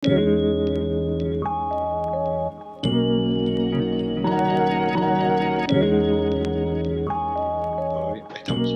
Todo bien, ahí estamos.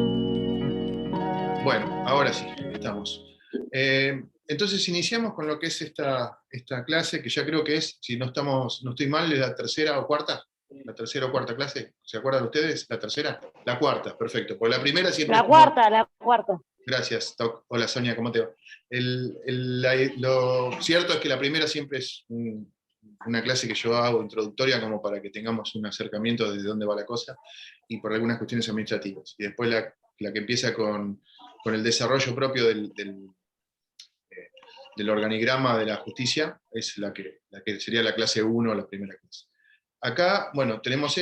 Bueno, ahora sí, estamos. Entonces iniciamos con lo que es esta clase, que ya creo que es, si no estoy mal, es la tercera o cuarta. La tercera o cuarta clase, ¿se acuerdan ustedes? ¿La tercera? La cuarta, perfecto. Porque la primera siempre es La como. cuarta, la cuarta. Gracias, Toc. Hola Sonia, ¿cómo te va? Lo cierto es que la primera siempre es una clase que yo hago introductoria como para que tengamos un acercamiento de dónde va la cosa y por algunas cuestiones administrativas. Y después la que empieza con el desarrollo propio del organigrama de la justicia es la que sería la clase 1, la primera clase. Acá, bueno, tenemos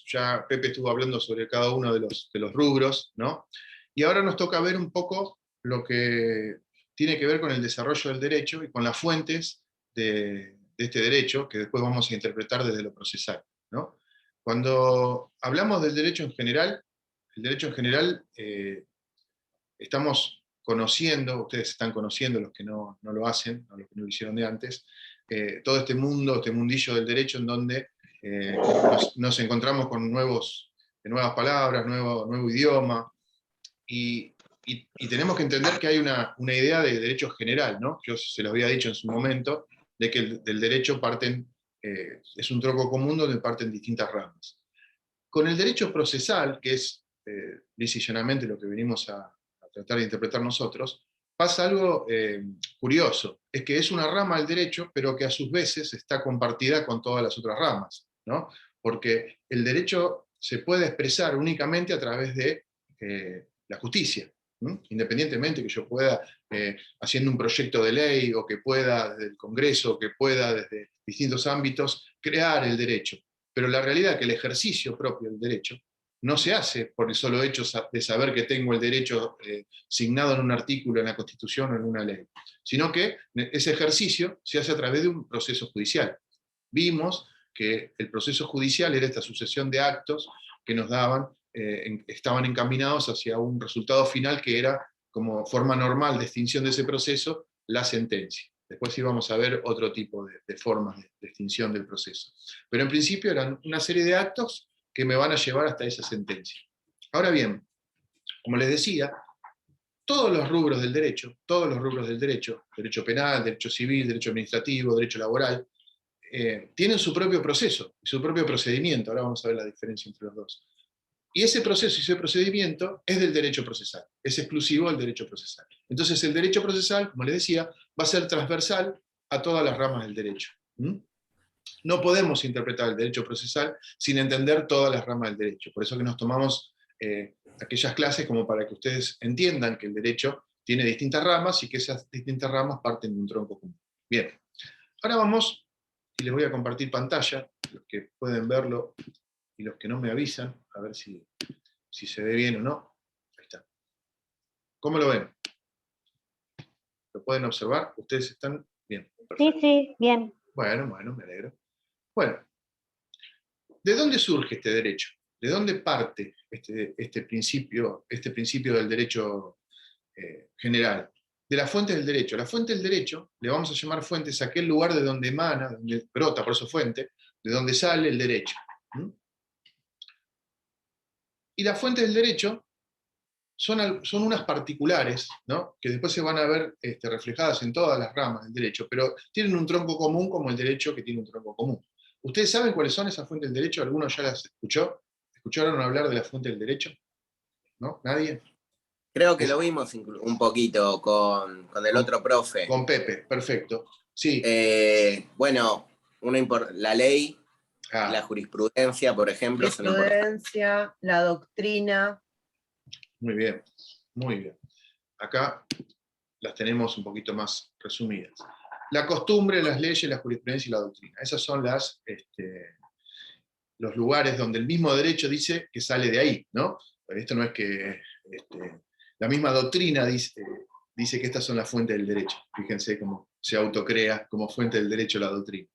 ya Pepe estuvo hablando sobre cada uno de los rubros, ¿no? Y ahora nos toca ver un poco lo que tiene que ver con el desarrollo del derecho y con las fuentes de este derecho, que después vamos a interpretar desde lo procesal, ¿no? Cuando hablamos del derecho en general, el derecho en general estamos conociendo, ustedes están conociendo, los que no lo hacen, los que no lo hicieron de antes, todo este mundo, este mundillo del derecho en donde nos encontramos con nuevas palabras, nuevo idioma, y tenemos que entender que hay una idea de derecho general, ¿no? Yo se los había dicho en su momento, de que del derecho es un tronco común donde parten distintas ramas. Con el derecho procesal, que es lisa y llanamente lo que venimos a tratar de interpretar nosotros, pasa algo curioso, es que es una rama del derecho, pero que a sus veces está compartida con todas las otras ramas, ¿no? Porque el derecho se puede expresar únicamente a través de la justicia, ¿no? Independientemente que yo pueda, haciendo un proyecto de ley, o que pueda desde el Congreso, o que pueda desde distintos ámbitos, crear el derecho. Pero la realidad es que el ejercicio propio del derecho no se hace por el solo hecho de saber que tengo el derecho signado en un artículo en la Constitución o en una ley, sino que ese ejercicio se hace a través de un proceso judicial. Vimos que el proceso judicial era esta sucesión de actos que nos daban, estaban encaminados hacia un resultado final que era, como forma normal de extinción de ese proceso, la sentencia. Después íbamos a ver otro tipo de formas de extinción del proceso. Pero en principio eran una serie de actos que me van a llevar hasta esa sentencia. Ahora bien, como les decía, todos los rubros del derecho, derecho penal, derecho civil, derecho administrativo, derecho laboral, tienen su propio proceso, su propio procedimiento. Ahora vamos a ver la diferencia entre los dos. Y ese proceso y ese procedimiento es del derecho procesal, es exclusivo del derecho procesal. Entonces el derecho procesal, como les decía, va a ser transversal a todas las ramas del derecho. No podemos interpretar el derecho procesal sin entender todas las ramas del derecho. Por eso que nos tomamos aquellas clases como para que ustedes entiendan que el derecho tiene distintas ramas y que esas distintas ramas parten de un tronco común. Bien, ahora vamos, y les voy a compartir pantalla, los que pueden verlo y los que no me avisan, a ver si se ve bien o no. Ahí está. ¿Cómo lo ven? ¿Lo pueden observar? ¿Ustedes están bien? Perfecto. Sí, bien. Bueno, me alegro. Bueno, ¿de dónde surge este derecho? ¿De dónde parte este principio del derecho general? De las fuentes del derecho. La fuente del derecho, le vamos a llamar fuentes a aquel lugar de donde emana, donde brota, por eso fuente, de donde sale el derecho. Y las fuentes del derecho son unas particulares, ¿no? Que después se van a ver reflejadas en todas las ramas del derecho, pero tienen un tronco común como el derecho que tiene un tronco común. ¿Ustedes saben cuáles son esas fuentes del derecho? ¿Alguno ya las escuchó? ¿Escucharon hablar de la fuente del derecho? ¿No? ¿Nadie? Creo que lo vimos un poquito con el otro profe. Con Pepe, perfecto. Sí. Bueno, la ley, la jurisprudencia, por ejemplo. Jurisprudencia, la doctrina. Muy bien, muy bien. Acá las tenemos un poquito más resumidas. La costumbre, las leyes, la jurisprudencia y la doctrina. Esas son los lugares donde el mismo derecho dice que sale de ahí, ¿no? Esto no es que la misma doctrina dice que estas son las fuentes del derecho. Fíjense cómo se autocrea como fuente del derecho la doctrina.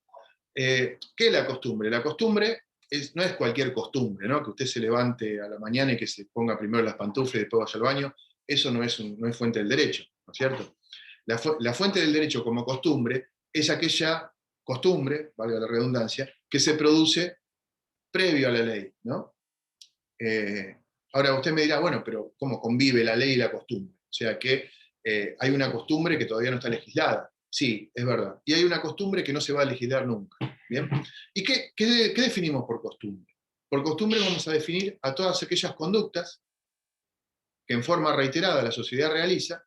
¿Qué es la costumbre? La costumbre no es cualquier costumbre, ¿no? Que usted se levante a la mañana y que se ponga primero las pantuflas y después vaya al baño. Eso no es fuente del derecho, ¿no es cierto? La fuente del derecho como costumbre es aquella costumbre, valga la redundancia, que se produce previo a la ley, ¿no? Ahora usted me dirá, bueno, pero ¿cómo convive la ley y la costumbre? O sea que hay una costumbre que todavía no está legislada. Sí, es verdad. Y hay una costumbre que no se va a legislar nunca. ¿Bien? ¿Y qué definimos por costumbre? Por costumbre vamos a definir a todas aquellas conductas que en forma reiterada la sociedad realiza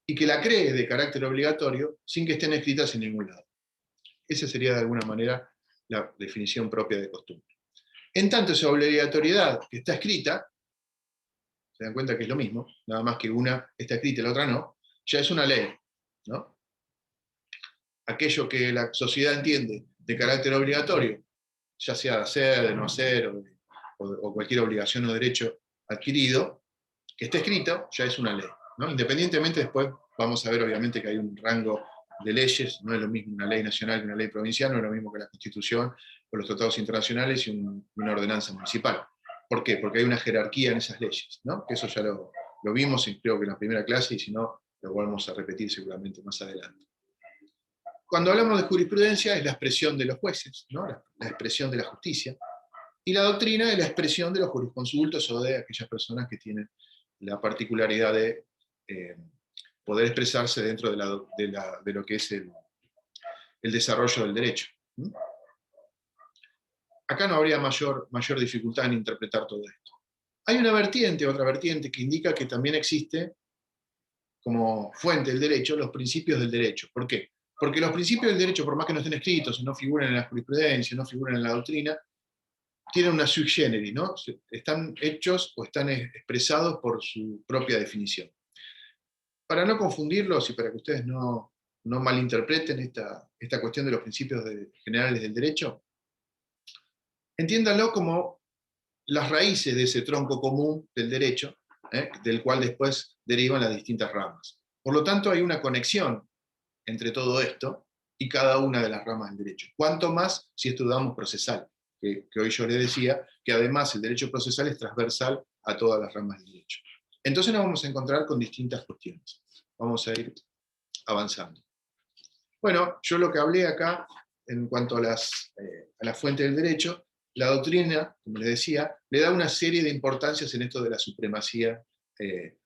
y que la cree de carácter obligatorio sin que estén escritas en ningún lado. Esa sería de alguna manera la definición propia de costumbre. En tanto esa obligatoriedad que está escrita, se dan cuenta que es lo mismo, nada más que una está escrita y la otra no, ya es una ley, ¿no? Aquello que la sociedad entiende de carácter obligatorio, ya sea de hacer, de no hacer, o cualquier obligación o derecho adquirido, que esté escrito, ya es una ley, ¿no? Independientemente, después vamos a ver obviamente que hay un rango de leyes, no es lo mismo una ley nacional que una ley provincial, no es lo mismo que la Constitución o los tratados internacionales y una ordenanza municipal. ¿Por qué? Porque hay una jerarquía en esas leyes, ¿no? Que eso ya lo vimos, creo que en la primera clase, y si no, lo vamos a repetir seguramente más adelante. Cuando hablamos de jurisprudencia es la expresión de los jueces, ¿no? La expresión de la justicia, y la doctrina es la expresión de los jurisconsultos o de aquellas personas que tienen la particularidad de poder expresarse dentro de lo que es el desarrollo del derecho. Acá no habría mayor dificultad en interpretar todo esto. Hay una vertiente, otra vertiente, que indica que también existe como fuente del derecho los principios del derecho. ¿Por qué? Porque los principios del derecho, por más que no estén escritos, o no figuren en la jurisprudencia, no figuren en la doctrina, tienen una sui generis, ¿no? Están hechos o están expresados por su propia definición. Para no confundirlos y para que ustedes no malinterpreten esta cuestión de los principios generales del derecho, entiéndanlo como las raíces de ese tronco común del derecho, del cual después derivan las distintas ramas. Por lo tanto, hay una conexión entre todo esto y cada una de las ramas del derecho. Cuanto más si estudiamos procesal, que hoy yo les decía que además el derecho procesal es transversal a todas las ramas del derecho. Entonces nos vamos a encontrar con distintas cuestiones. Vamos a ir avanzando. Bueno, yo lo que hablé acá en cuanto a la fuente del derecho, la doctrina, como les decía, le da una serie de importancias en esto de la supremacía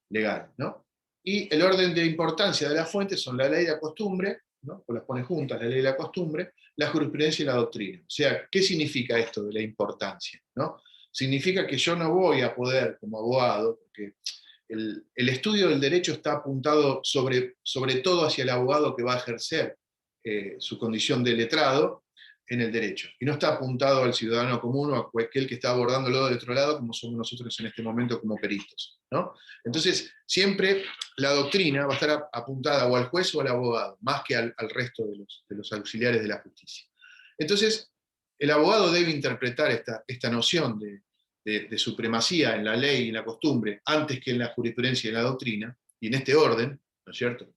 legal, ¿no? Y el orden de importancia de las fuentes son la ley y la costumbre, ¿no? O las pone juntas, la ley y la costumbre, la jurisprudencia y la doctrina. O sea, ¿qué significa esto de la importancia? ¿No? Significa que yo no voy a poder, como abogado, porque el estudio del derecho está apuntado sobre todo hacia el abogado que va a ejercer su condición de letrado en el derecho, y no está apuntado al ciudadano común o a aquel que está abordándolo del otro lado, como somos nosotros en este momento como peritos, ¿no? Entonces, siempre la doctrina va a estar apuntada o al juez o al abogado, más que al resto de los auxiliares de la justicia. Entonces, el abogado debe interpretar esta noción de supremacía en la ley y en la costumbre, antes que en la jurisprudencia y en la doctrina, y en este orden, ¿no es cierto?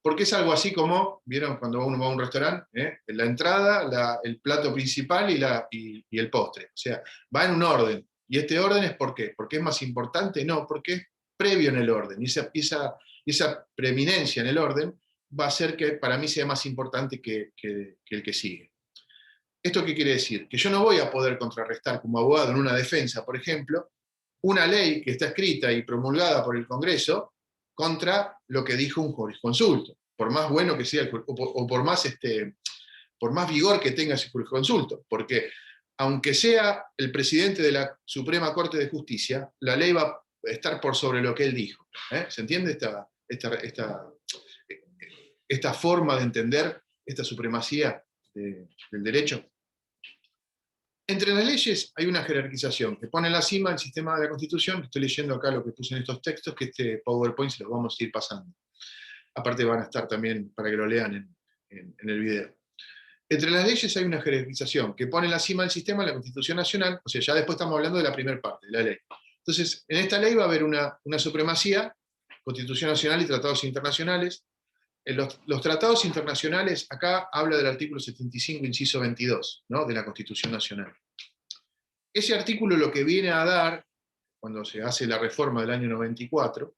Porque es algo así como, ¿vieron cuando uno va a un restaurante? La entrada, el plato principal y el postre. O sea, va en un orden. ¿Y este orden es por qué? ¿Porque es más importante? No, porque es previo en el orden. Y esa preeminencia en el orden va a hacer que para mí sea más importante que el que sigue. ¿Esto qué quiere decir? Que yo no voy a poder contrarrestar como abogado en una defensa, por ejemplo, una ley que está escrita y promulgada por el Congreso contra lo que dijo un jurisconsulto, por más bueno que sea, o por más vigor que tenga ese jurisconsulto, porque aunque sea el presidente de la Suprema Corte de Justicia, la ley va a estar por sobre lo que él dijo. ¿Se entiende esta forma de entender esta supremacía del derecho? Entre las leyes hay una jerarquización que pone en la cima el sistema de la Constitución. Estoy leyendo acá lo que puse en estos textos, que este PowerPoint se los vamos a ir pasando. Aparte van a estar también para que lo lean en el video. Entre las leyes hay una jerarquización que pone en la cima del sistema la Constitución Nacional, o sea, ya después estamos hablando de la primera parte, de la ley. Entonces, en esta ley va a haber una supremacía, Constitución Nacional y tratados internacionales. En los tratados internacionales, acá habla del artículo 75, inciso 22, ¿no? De la Constitución Nacional. Ese artículo lo que viene a dar, cuando se hace la reforma del año 1994,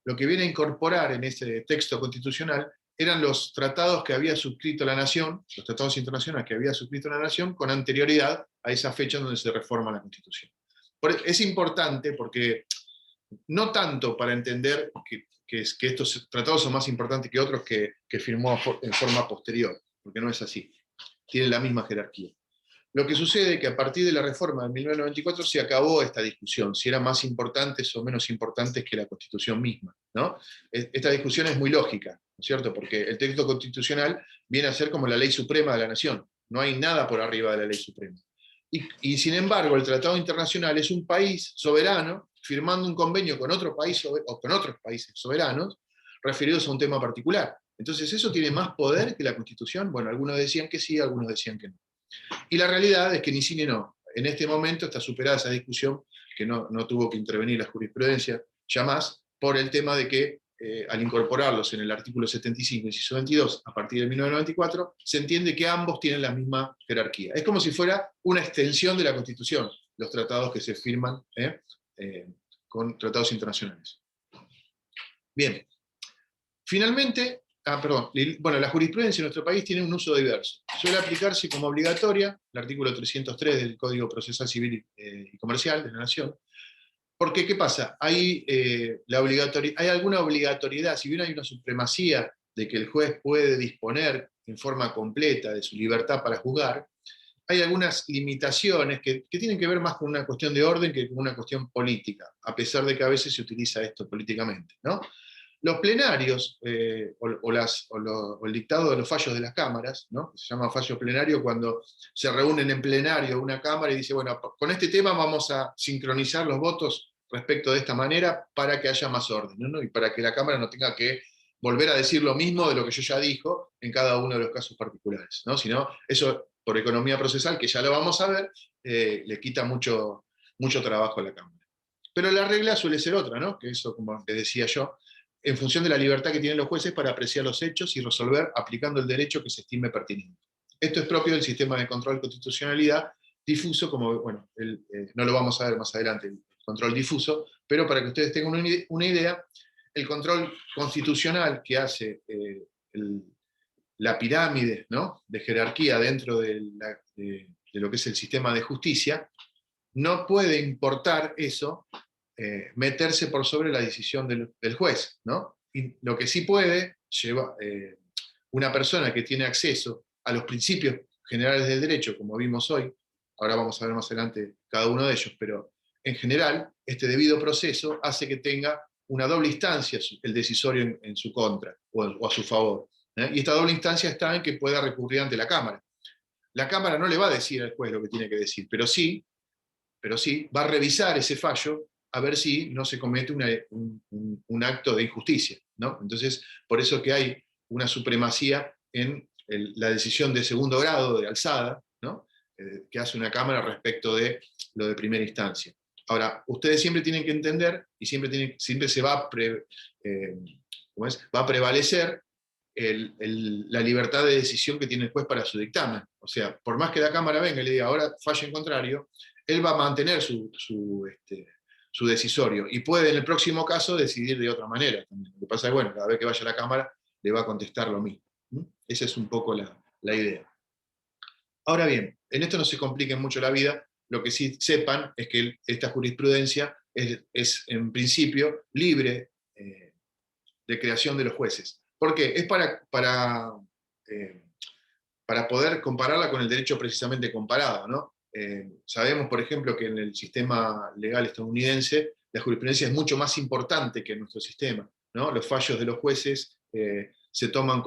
lo que viene a incorporar en ese texto constitucional eran los tratados que había suscrito la nación, los tratados internacionales que había suscrito la nación con anterioridad a esa fecha en donde se reforma la Constitución. Es importante porque, no tanto para entender que estos tratados son más importantes que otros que firmó en forma posterior, porque no es así, tienen la misma jerarquía. Lo que sucede es que a partir de la reforma de 1994 se acabó esta discusión, si eran más importantes o menos importantes que la Constitución misma, ¿no? Esta discusión es muy lógica, ¿no es cierto? Porque el texto constitucional viene a ser como la ley suprema de la nación, no hay nada por arriba de la ley suprema. Y sin embargo, el tratado internacional es un país soberano firmando un convenio con otro país o con otros países soberanos referidos a un tema particular. Entonces, ¿eso tiene más poder que la Constitución? Bueno, algunos decían que sí, algunos decían que no. Y la realidad es que ni sí ni no. En este momento está superada esa discusión, que no tuvo que intervenir la jurisprudencia ya más, por el tema de que al incorporarlos en el artículo 75 y inciso 22 a partir de 1994, se entiende que ambos tienen la misma jerarquía. Es como si fuera una extensión de la Constitución, los tratados que se firman con tratados internacionales. Bien. Finalmente, bueno, la jurisprudencia en nuestro país tiene un uso diverso. Suele aplicarse como obligatoria, el artículo 303 del Código Procesal Civil y Comercial de la Nación, porque, ¿qué pasa? Hay alguna obligatoriedad, si bien hay una supremacía de que el juez puede disponer en forma completa de su libertad para juzgar, hay algunas limitaciones que tienen que ver más con una cuestión de orden que con una cuestión política, a pesar de que a veces se utiliza esto políticamente, ¿no? Los plenarios, o el dictado de los fallos de las cámaras, ¿no? Se llama fallo plenario cuando se reúnen en plenario una cámara y dice, bueno, con este tema vamos a sincronizar los votos respecto de esta manera para que haya más orden, ¿no? Y para que la Cámara no tenga que volver a decir lo mismo de lo que yo ya dijo en cada uno de los casos particulares, ¿no? Sino, eso por economía procesal, que ya lo vamos a ver, le quita mucho trabajo a la Cámara. Pero la regla suele ser otra, ¿no? Que eso, como les decía yo, en función de la libertad que tienen los jueces para apreciar los hechos y resolver aplicando el derecho que se estime pertinente. Esto es propio del sistema de control de constitucionalidad difuso, como, bueno, no lo vamos a ver más adelante, el control difuso, pero para que ustedes tengan una idea, el control constitucional que hace la pirámide, ¿no?, de jerarquía dentro de lo que es el sistema de justicia, no puede importar eso, meterse por sobre la decisión del juez, ¿no? Y lo que sí puede llevar una persona que tiene acceso a los principios generales del derecho, como vimos hoy, ahora vamos a ver más adelante cada uno de ellos, pero en general, este debido proceso hace que tenga una doble instancia el decisorio en su contra o a su favor. Y esta doble instancia está en que pueda recurrir ante la Cámara. La Cámara no le va a decir al juez lo que tiene que decir, pero sí va a revisar ese fallo a ver si no se comete un acto de injusticia, ¿no? Entonces, por eso que hay una supremacía en la decisión de segundo grado, de alzada, ¿no?, que hace una Cámara respecto de lo de primera instancia. Ahora, ustedes siempre tienen que entender, y siempre se va a prevalecer la libertad de decisión que tiene el juez para su dictamen. O sea, por más que la Cámara venga y le diga, ahora falle en contrario, él va a mantener su decisorio, y puede en el próximo caso decidir de otra manera también. Lo que pasa es, bueno, cada vez que vaya a la Cámara le va a contestar lo mismo. Esa es un poco la idea. Ahora bien, en esto no se compliquen mucho la vida, lo que sí sepan es que esta jurisprudencia es en principio libre de creación de los jueces. ¿Por qué? Es para poder compararla con el derecho precisamente comparado, ¿no? Sabemos, por ejemplo, que en el sistema legal estadounidense la jurisprudencia es mucho más importante que en nuestro sistema, ¿no? Los fallos de los jueces se toman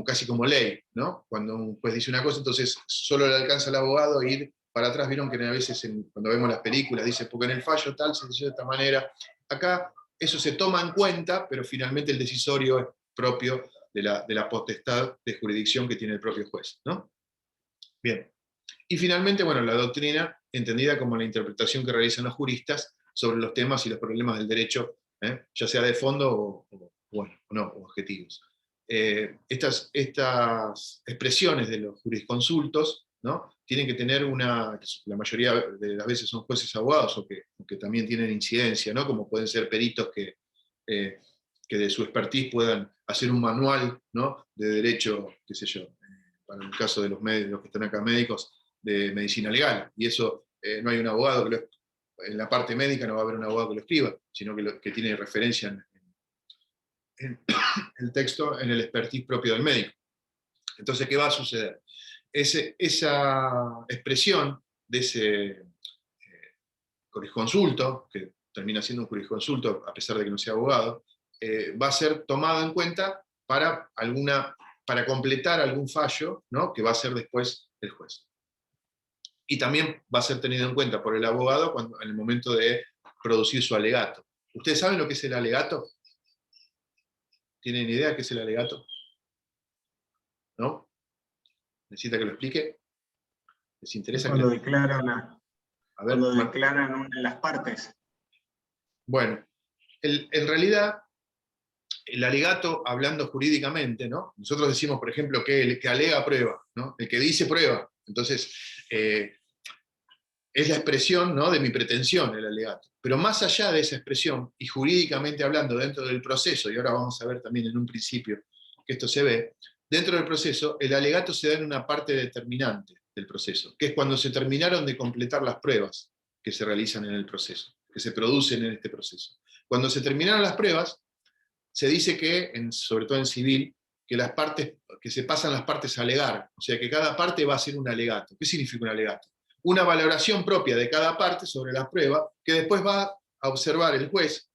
casi como ley, ¿no? Cuando un juez dice una cosa, entonces solo le alcanza al abogado a ir para atrás. Vieron que a veces cuando vemos las películas dice, porque en el fallo tal se decidió de esta manera. Acá eso se toma en cuenta, pero finalmente el decisorio es propio de la potestad de jurisdicción que tiene el propio juez, ¿no? Bien. Y finalmente, bueno, la doctrina, entendida como la interpretación que realizan los juristas sobre los temas y los problemas del derecho, ya sea de fondo o objetivos. Estas expresiones de los jurisconsultos, ¿no?, tienen que tener la mayoría de las veces son jueces abogados, o que también tienen incidencia, ¿no?, como pueden ser peritos que que de su expertise puedan hacer un manual, ¿no?, de derecho, qué sé yo, para el caso de los que están acá médicos, de medicina legal. Y eso no hay un abogado en la parte médica no va a haber un abogado que lo escriba, sino que tiene referencia en el texto, en el expertise propio del médico. Entonces, ¿qué va a suceder? Esa expresión de ese jurisconsulto, que termina siendo un jurisconsulto a pesar de que no sea abogado, va a ser tomado en cuenta para completar algún fallo, ¿no?, que va a hacer después el juez. Y también va a ser tenido en cuenta por el abogado en el momento de producir su alegato. ¿Ustedes saben lo que es el alegato? ¿Tienen idea qué es el alegato? ¿No? ¿Necesita que lo explique? ¿Les interesa? Cuando declaran, A ver, cuando declaran una de las partes. bueno, en realidad, el alegato, hablando jurídicamente, ¿no?, nosotros decimos, por ejemplo, que el que alega prueba, ¿no?, el que dice prueba. Entonces, es la expresión, ¿no?, de mi pretensión, el alegato. Pero más allá de esa expresión, y jurídicamente hablando, dentro del proceso, y ahora vamos a ver también en un principio que esto se ve, dentro del proceso, el alegato se da en una parte determinante del proceso, que es cuando se terminaron de completar las pruebas que se realizan en el proceso, que se producen en este proceso. Cuando se terminaron las pruebas, se dice que, sobre todo en civil, que se pasan las partes a alegar, o sea que cada parte va a hacer un alegato. ¿Qué significa un alegato? Una valoración propia de cada parte sobre la prueba, que después va a observar el juez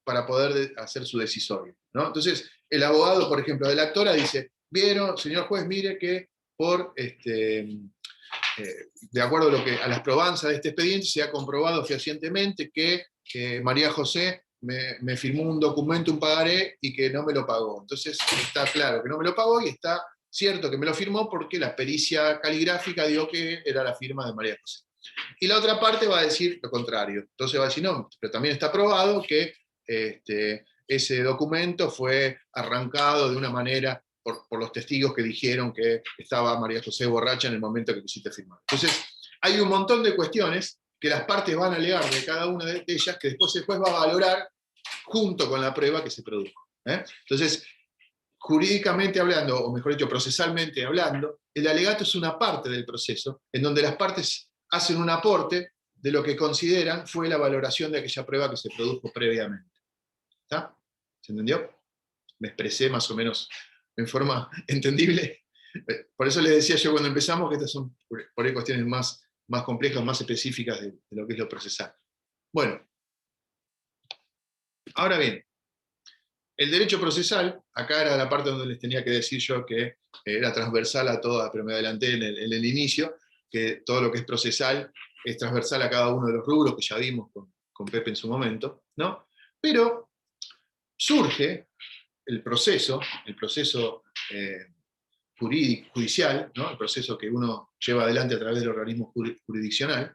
para poder hacer su decisorio, ¿no? Entonces, el abogado, por ejemplo, de la actora dice, vieron, señor juez, mire que de acuerdo a las probanzas de este expediente, se ha comprobado fehacientemente que María José me firmó un documento, un pagaré, y que no me lo pagó. Entonces está claro que no me lo pagó, y está cierto que me lo firmó porque la pericia caligráfica dio que era la firma de María José. Y la otra parte va a decir lo contrario. Entonces va a decir, no, pero también está probado que ese documento fue arrancado de una manera por los testigos que dijeron que estaba María José borracha en el momento que quisiste firmar. Entonces, hay un montón de cuestiones que las partes van a alegar de cada una de ellas, que después el juez va a valorar junto con la prueba que se produjo. Entonces, jurídicamente hablando, o mejor dicho, procesalmente hablando, el alegato es una parte del proceso en donde las partes hacen un aporte de lo que consideran fue la valoración de aquella prueba que se produjo previamente. ¿Está? ¿Se entendió? Me expresé más o menos en forma entendible. Por eso les decía yo cuando empezamos que estas son por ahí cuestiones más complejas, más específicas de lo que es lo procesal. Bueno, ahora bien, el derecho procesal, acá era la parte donde les tenía que decir yo que era transversal a toda, pero me adelanté en el inicio, que todo lo que es procesal es transversal a cada uno de los rubros que ya vimos con Pepe en su momento, ¿no? Pero surge el proceso judicial, ¿no?, el proceso que uno lleva adelante a través del organismo jurisdiccional,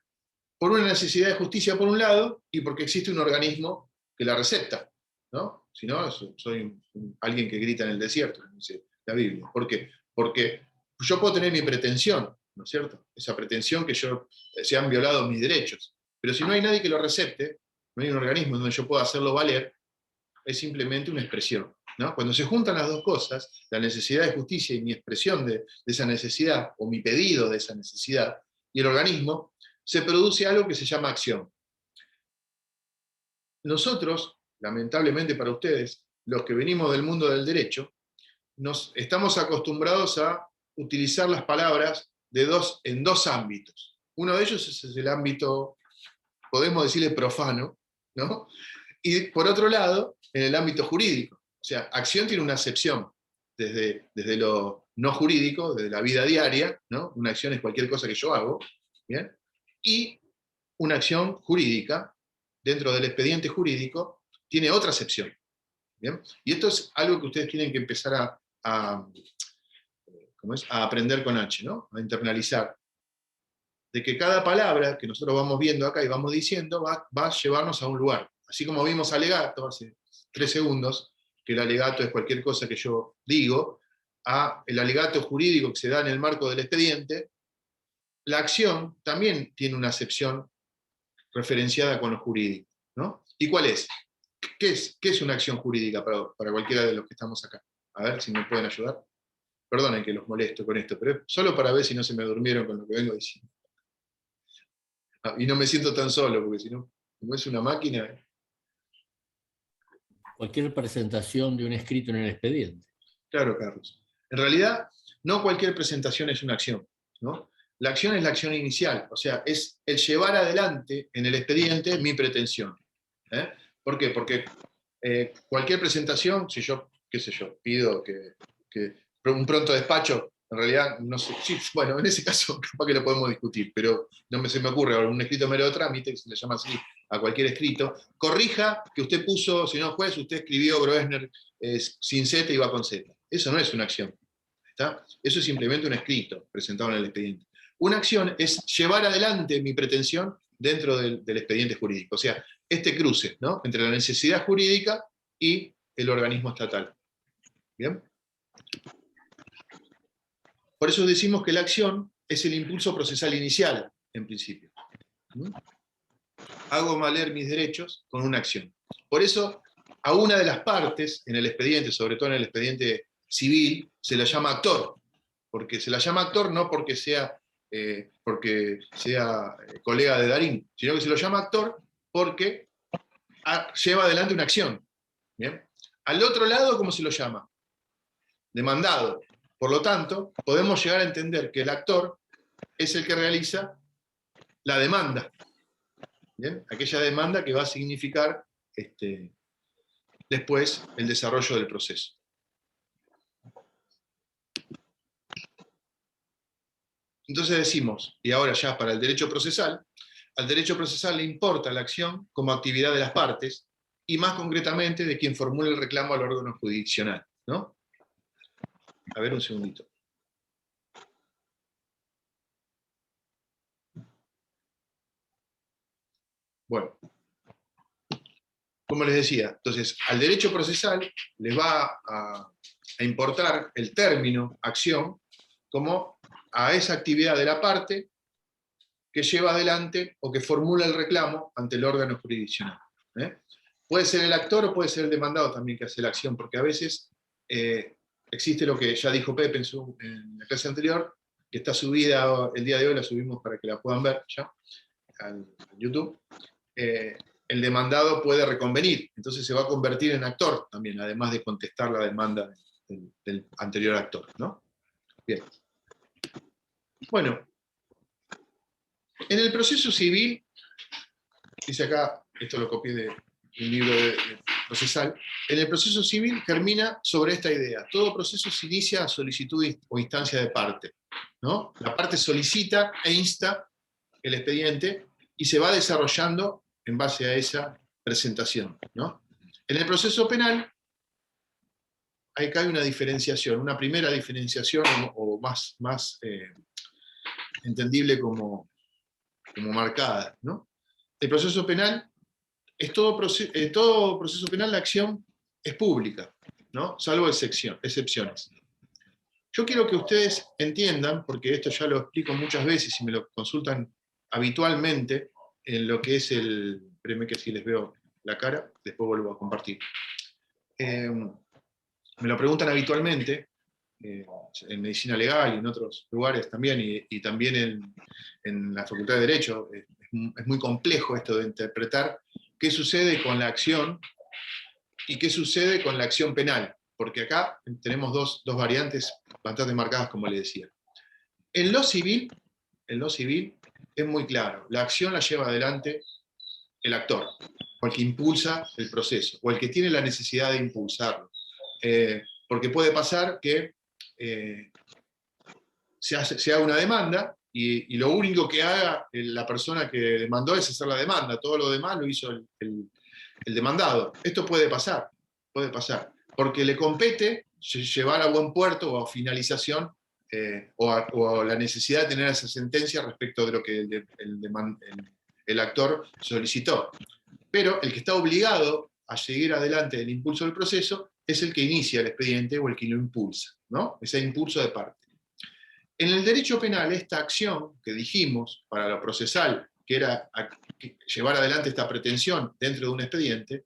por una necesidad de justicia por un lado, y porque existe un organismo que la recepta, ¿no? Si no, soy alguien que grita en el desierto, dice la Biblia. ¿Por qué? Porque yo puedo tener mi pretensión, ¿no es cierto? Esa pretensión que se han violado mis derechos. Pero si no hay nadie que lo recepte, no hay un organismo donde yo pueda hacerlo valer, es simplemente una expresión, ¿no? Cuando se juntan las dos cosas, la necesidad de justicia y mi expresión de esa necesidad, o mi pedido de esa necesidad, y el organismo, se produce algo que se llama acción. Nosotros, lamentablemente para ustedes, los que venimos del mundo del derecho, estamos acostumbrados a utilizar las palabras en dos ámbitos. Uno de ellos es el ámbito, podemos decirle profano, ¿no? Y por otro lado, en el ámbito jurídico. O sea, acción tiene una acepción desde lo no jurídico, desde la vida diaria, ¿no? Una acción es cualquier cosa que yo hago, ¿bien? Y una acción jurídica, dentro del expediente jurídico, tiene otra acepción, ¿bien? Y esto es algo que ustedes tienen que empezar a aprender con H, ¿no? A internalizar. De que cada palabra que nosotros vamos viendo acá y vamos diciendo va a llevarnos a un lugar. Así como vimos alegato hace 3 segundos, que el alegato es cualquier cosa que yo digo, el alegato jurídico que se da en el marco del expediente, la acción también tiene una acepción referenciada con lo jurídico, ¿no? ¿Y cuál es? ¿Qué es una acción jurídica para cualquiera de los que estamos acá? A ver si me pueden ayudar. Perdonen que los molesto con esto, pero es solo para ver si no se me durmieron con lo que vengo diciendo. Y no me siento tan solo, porque si no, como es una máquina. Cualquier presentación de un escrito en el expediente. Claro, Carlos. En realidad, no cualquier presentación es una acción, ¿no? La acción es la acción inicial, o sea, es el llevar adelante en el expediente mi pretensión. ¿Por qué? Porque cualquier presentación, si yo, qué sé yo, pido que un pronto despacho, en realidad, no sé, sí, bueno, en ese caso capaz que lo podemos discutir, pero se me ocurre ahora un escrito mero trámite, que se le llama así a cualquier escrito, corrija que usted puso, señor juez, usted escribió Groesner sin Z y va con Z. Eso no es una acción, ¿está? Eso es simplemente un escrito presentado en el expediente. Una acción es llevar adelante mi pretensión dentro del expediente jurídico, o sea, este cruce, ¿no?, entre la necesidad jurídica y el organismo estatal. ¿Bien? Por eso decimos que la acción es el impulso procesal inicial, en principio. Hago valer mis derechos con una acción. Por eso, a una de las partes en el expediente, sobre todo en el expediente civil, se la llama actor. Porque se la llama actor no porque sea colega de Darín, sino que se lo llama actor porque lleva adelante una acción. ¿Bien? Al otro lado, ¿cómo se lo llama? Demandado. Por lo tanto, podemos llegar a entender que el actor es el que realiza la demanda. ¿Bien? Aquella demanda que va a significar después el desarrollo del proceso. Entonces decimos, y ahora ya para el derecho procesal, al derecho procesal le importa la acción como actividad de las partes, y más concretamente de quien formula el reclamo al órgano jurisdiccional, ¿no? A ver, un segundito. Bueno, como les decía, entonces al derecho procesal les va a importar el término acción como a esa actividad de la parte que lleva adelante o que formula el reclamo ante el órgano jurisdiccional. Puede ser el actor o puede ser el demandado también que hace la acción, porque a veces existe lo que ya dijo Pepe en la clase anterior, que está subida el día de hoy, la subimos para que la puedan ver ya al YouTube. El demandado puede reconvenir, entonces se va a convertir en actor también, además de contestar la demanda del anterior actor, ¿no? Bien. Bueno, en el proceso civil, dice acá, esto lo copié de un libro procesal, en el proceso civil termina sobre esta idea: todo proceso se inicia a solicitud o instancia de parte, ¿no? La parte solicita e insta el expediente y se va desarrollando en base a esa presentación, ¿no? En el proceso penal, acá hay una diferenciación, una primera diferenciación, o más entendible como marcada, ¿no? El proceso penal, todo proceso penal la acción es pública, ¿no? Salvo excepciones. Yo quiero que ustedes entiendan, porque esto ya lo explico muchas veces y me lo consultan habitualmente en lo que es espérenme que si les veo la cara, después vuelvo a compartir. Me lo preguntan habitualmente, en medicina legal y en otros lugares también, y también en la Facultad de Derecho. Es muy complejo esto de interpretar qué sucede con la acción y qué sucede con la acción penal, porque acá tenemos dos variantes bastante marcadas, como les decía. En lo civil es muy claro, la acción la lleva adelante el actor, o el que impulsa el proceso, o el que tiene la necesidad de impulsarlo. Porque puede pasar que se haga una demanda y lo único que haga la persona que demandó es hacer la demanda, todo lo demás lo hizo el demandado. Esto puede pasar, porque le compete llevar a buen puerto o a finalización o la necesidad de tener esa sentencia respecto de lo que el actor solicitó. Pero el que está obligado a seguir adelante del impulso del proceso es el que inicia el expediente o el que lo impulsa, ¿no? Ese impulso de parte. En el derecho penal, esta acción que dijimos para lo procesal, que era llevar adelante esta pretensión dentro de un expediente,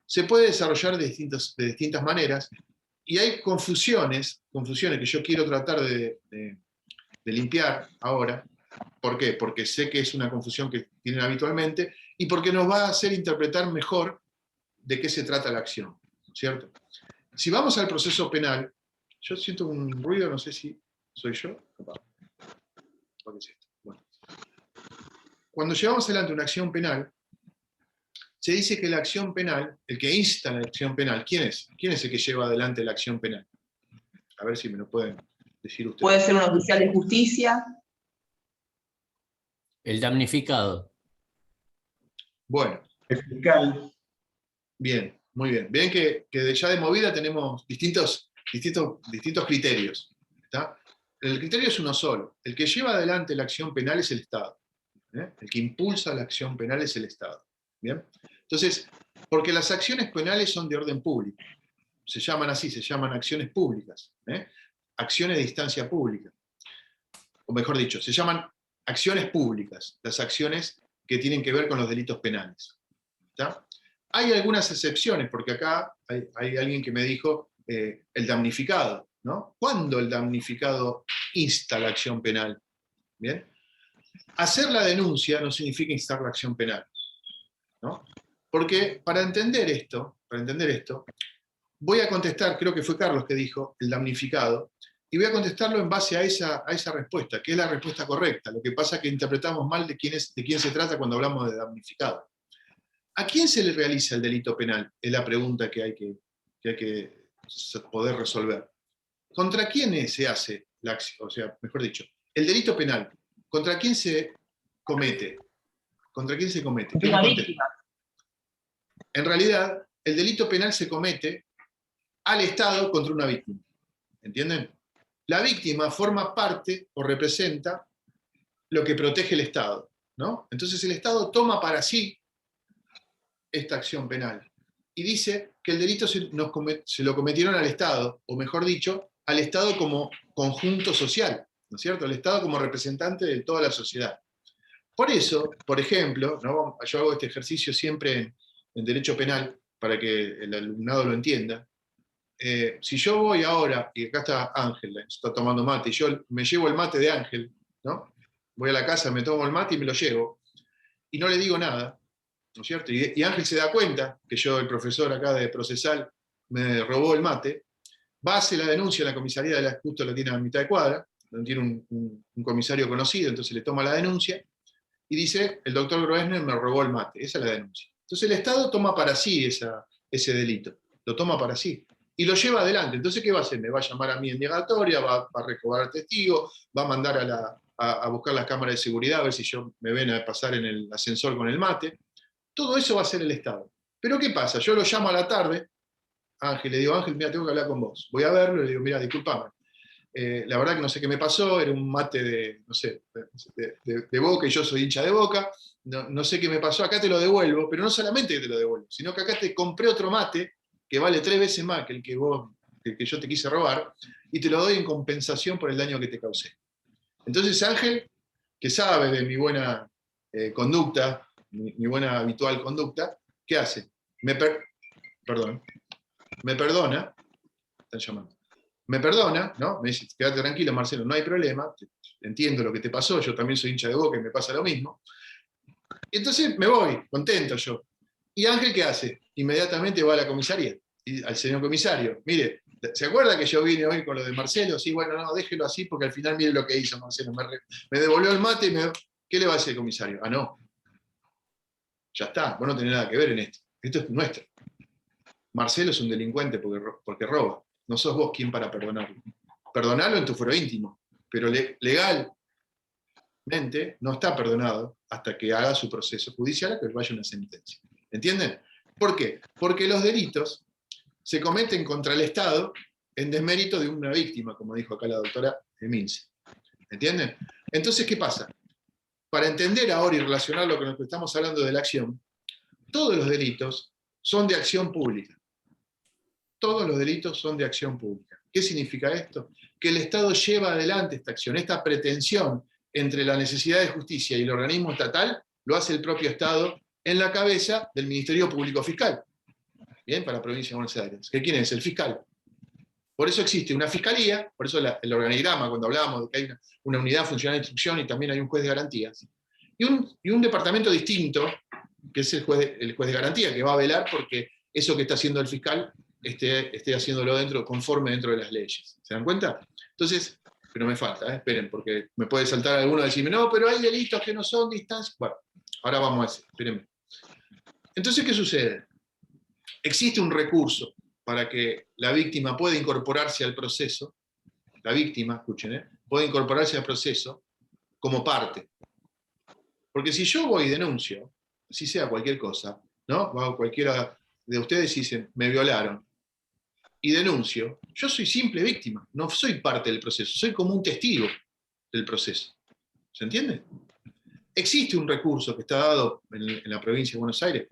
se puede desarrollar de distintas maneras, y hay confusiones que yo quiero tratar de limpiar ahora. ¿Por qué? Porque sé que es una confusión que tienen habitualmente, y porque nos va a hacer interpretar mejor de qué se trata la acción, ¿cierto? Si vamos al proceso penal, yo siento un ruido, no sé si soy yo. ¿Cuál es esto? Bueno. Cuando llevamos adelante una acción penal, se dice que la acción penal, el que insta la acción penal, ¿quién es? ¿Quién es el que lleva adelante la acción penal? A ver si me lo pueden decir ustedes. Puede ser un oficial de justicia. El damnificado. Bueno, El fiscal. bien, muy bien. Ven que ya de movida tenemos distintos criterios. ¿Está? El criterio es uno solo. El que lleva adelante la acción penal es el Estado. El que impulsa la acción penal es el Estado. ¿Bien? Entonces, porque las acciones penales son de orden público. Se llaman así, se llaman acciones públicas. Acciones de instancia pública. O mejor dicho, se llaman acciones públicas, las acciones que tienen que ver con los delitos penales. ¿Está? Hay algunas excepciones, porque acá hay alguien que me dijo el damnificado, ¿no? ¿Cuándo el damnificado insta la acción penal? ¿Bien? Hacer la denuncia no significa instar la acción penal, ¿no? Porque para entender esto, voy a contestar, creo que fue Carlos que dijo, el damnificado, y voy a contestarlo en base a esa respuesta, que es la respuesta correcta. Lo que pasa es que interpretamos mal de quién se trata cuando hablamos de damnificado. ¿A quién se le realiza el delito penal? Es la pregunta que hay que poder resolver. ¿Contra quién se hace la acción? O sea, mejor dicho, el delito penal, ¿contra quién se comete? ¿Contra quién se comete? ¿Quién Una contesta? víctima. En realidad, el delito penal se comete al Estado contra una víctima. ¿Entienden? La víctima forma parte o representa lo que protege el Estado, ¿no? Entonces el Estado toma para sí esta acción penal y dice que el delito se lo cometieron al Estado, o mejor dicho, al Estado como conjunto social, ¿no es cierto? El Estado como representante de toda la sociedad. Por eso, por ejemplo, ¿no? Yo hago este ejercicio siempre en derecho penal para que el alumnado lo entienda. Si yo voy ahora, y acá está Ángel, está tomando mate, y yo me llevo el mate de Ángel, ¿no? Voy a la casa, me tomo el mate y me lo llevo, y no le digo nada, ¿no es cierto? Y Ángel se da cuenta que yo, el profesor acá de procesal, me robó el mate, va a hacer la denuncia en la comisaría, justo la tiene a mitad de cuadra, donde tiene un comisario conocido, entonces le toma la denuncia, y dice, el doctor Groesner me robó el mate, esa es la denuncia. Entonces el Estado toma para sí ese delito, lo toma para sí, y lo lleva adelante. Entonces, ¿qué va a hacer? Me va a llamar a mí en indagatoria, va a recabar testigos, va a mandar a buscar las cámaras de seguridad, a ver si yo me ven a pasar en el ascensor con el mate. Todo eso va a ser el Estado. Pero ¿qué pasa? Yo lo llamo a la tarde, Ángel, le digo, Ángel, mira, tengo que hablar con vos. Voy a verlo, le digo, mira, discúlpame. La verdad que no sé qué me pasó, era un mate de Boca, y yo soy hincha de Boca, no sé qué me pasó, acá te lo devuelvo, pero no solamente que te lo devuelvo, sino que acá te compré otro mate que vale 3 veces más que el que yo te quise robar, y te lo doy en compensación por el daño que te causé. Entonces Ángel, que sabe de mi buena conducta, mi buena habitual conducta, ¿qué hace? Me perdona, están llamando. Me perdona, ¿no? Me dice, quédate tranquilo, Marcelo, no hay problema, entiendo lo que te pasó, yo también soy hincha de Boca y me pasa lo mismo. Entonces me voy, contento yo. ¿Y Ángel qué hace? Inmediatamente va a la comisaría, y al señor comisario, mire, ¿se acuerda que yo vine hoy con lo de Marcelo? Sí, bueno, no, déjelo así, porque al final mire lo que hizo Marcelo, me devolvió el mate y ¿qué le va a decir el comisario? Ah, no, ya está, vos no tenés nada que ver en esto es nuestro. Marcelo es un delincuente porque roba. No sos vos quien para perdonarlo. Perdonarlo en tu fuero íntimo, pero legalmente no está perdonado hasta que haga su proceso judicial, a que vaya una sentencia. ¿Entienden? ¿Por qué? Porque los delitos se cometen contra el Estado en desmérito de una víctima, como dijo acá la doctora Mince. ¿Entienden? Entonces, ¿qué pasa? Para entender ahora y relacionarlo con lo que estamos hablando de la acción, todos los delitos son de acción pública. Todos los delitos son de acción pública. ¿Qué significa esto? Que el Estado lleva adelante esta acción, esta pretensión entre la necesidad de justicia y el organismo estatal, lo hace el propio Estado en la cabeza del Ministerio Público Fiscal. Bien, para la provincia de Buenos Aires. ¿Que quién es? El fiscal. Por eso existe una fiscalía, por eso el organigrama, cuando hablábamos de que hay una unidad funcional de instrucción y también hay un juez de garantías, y un departamento distinto, que es el juez de garantía, que va a velar porque eso que está haciendo el fiscal esté haciéndolo conforme dentro de las leyes. ¿Se dan cuenta? Entonces, pero me falta, esperen, porque me puede saltar alguno a decirme, no, pero hay delitos que no son distancias. Bueno, ahora vamos a eso, espérenme. Entonces, ¿qué sucede? Existe un recurso para que la víctima pueda incorporarse al proceso, la víctima, escuchen, puede incorporarse al proceso como parte. Porque si yo voy y denuncio, si sea cualquier cosa, ¿no? Cualquiera de ustedes dicen, me violaron, y denuncio, yo soy simple víctima, no soy parte del proceso, soy como un testigo del proceso. ¿Se entiende? Existe un recurso que está dado en la provincia de Buenos Aires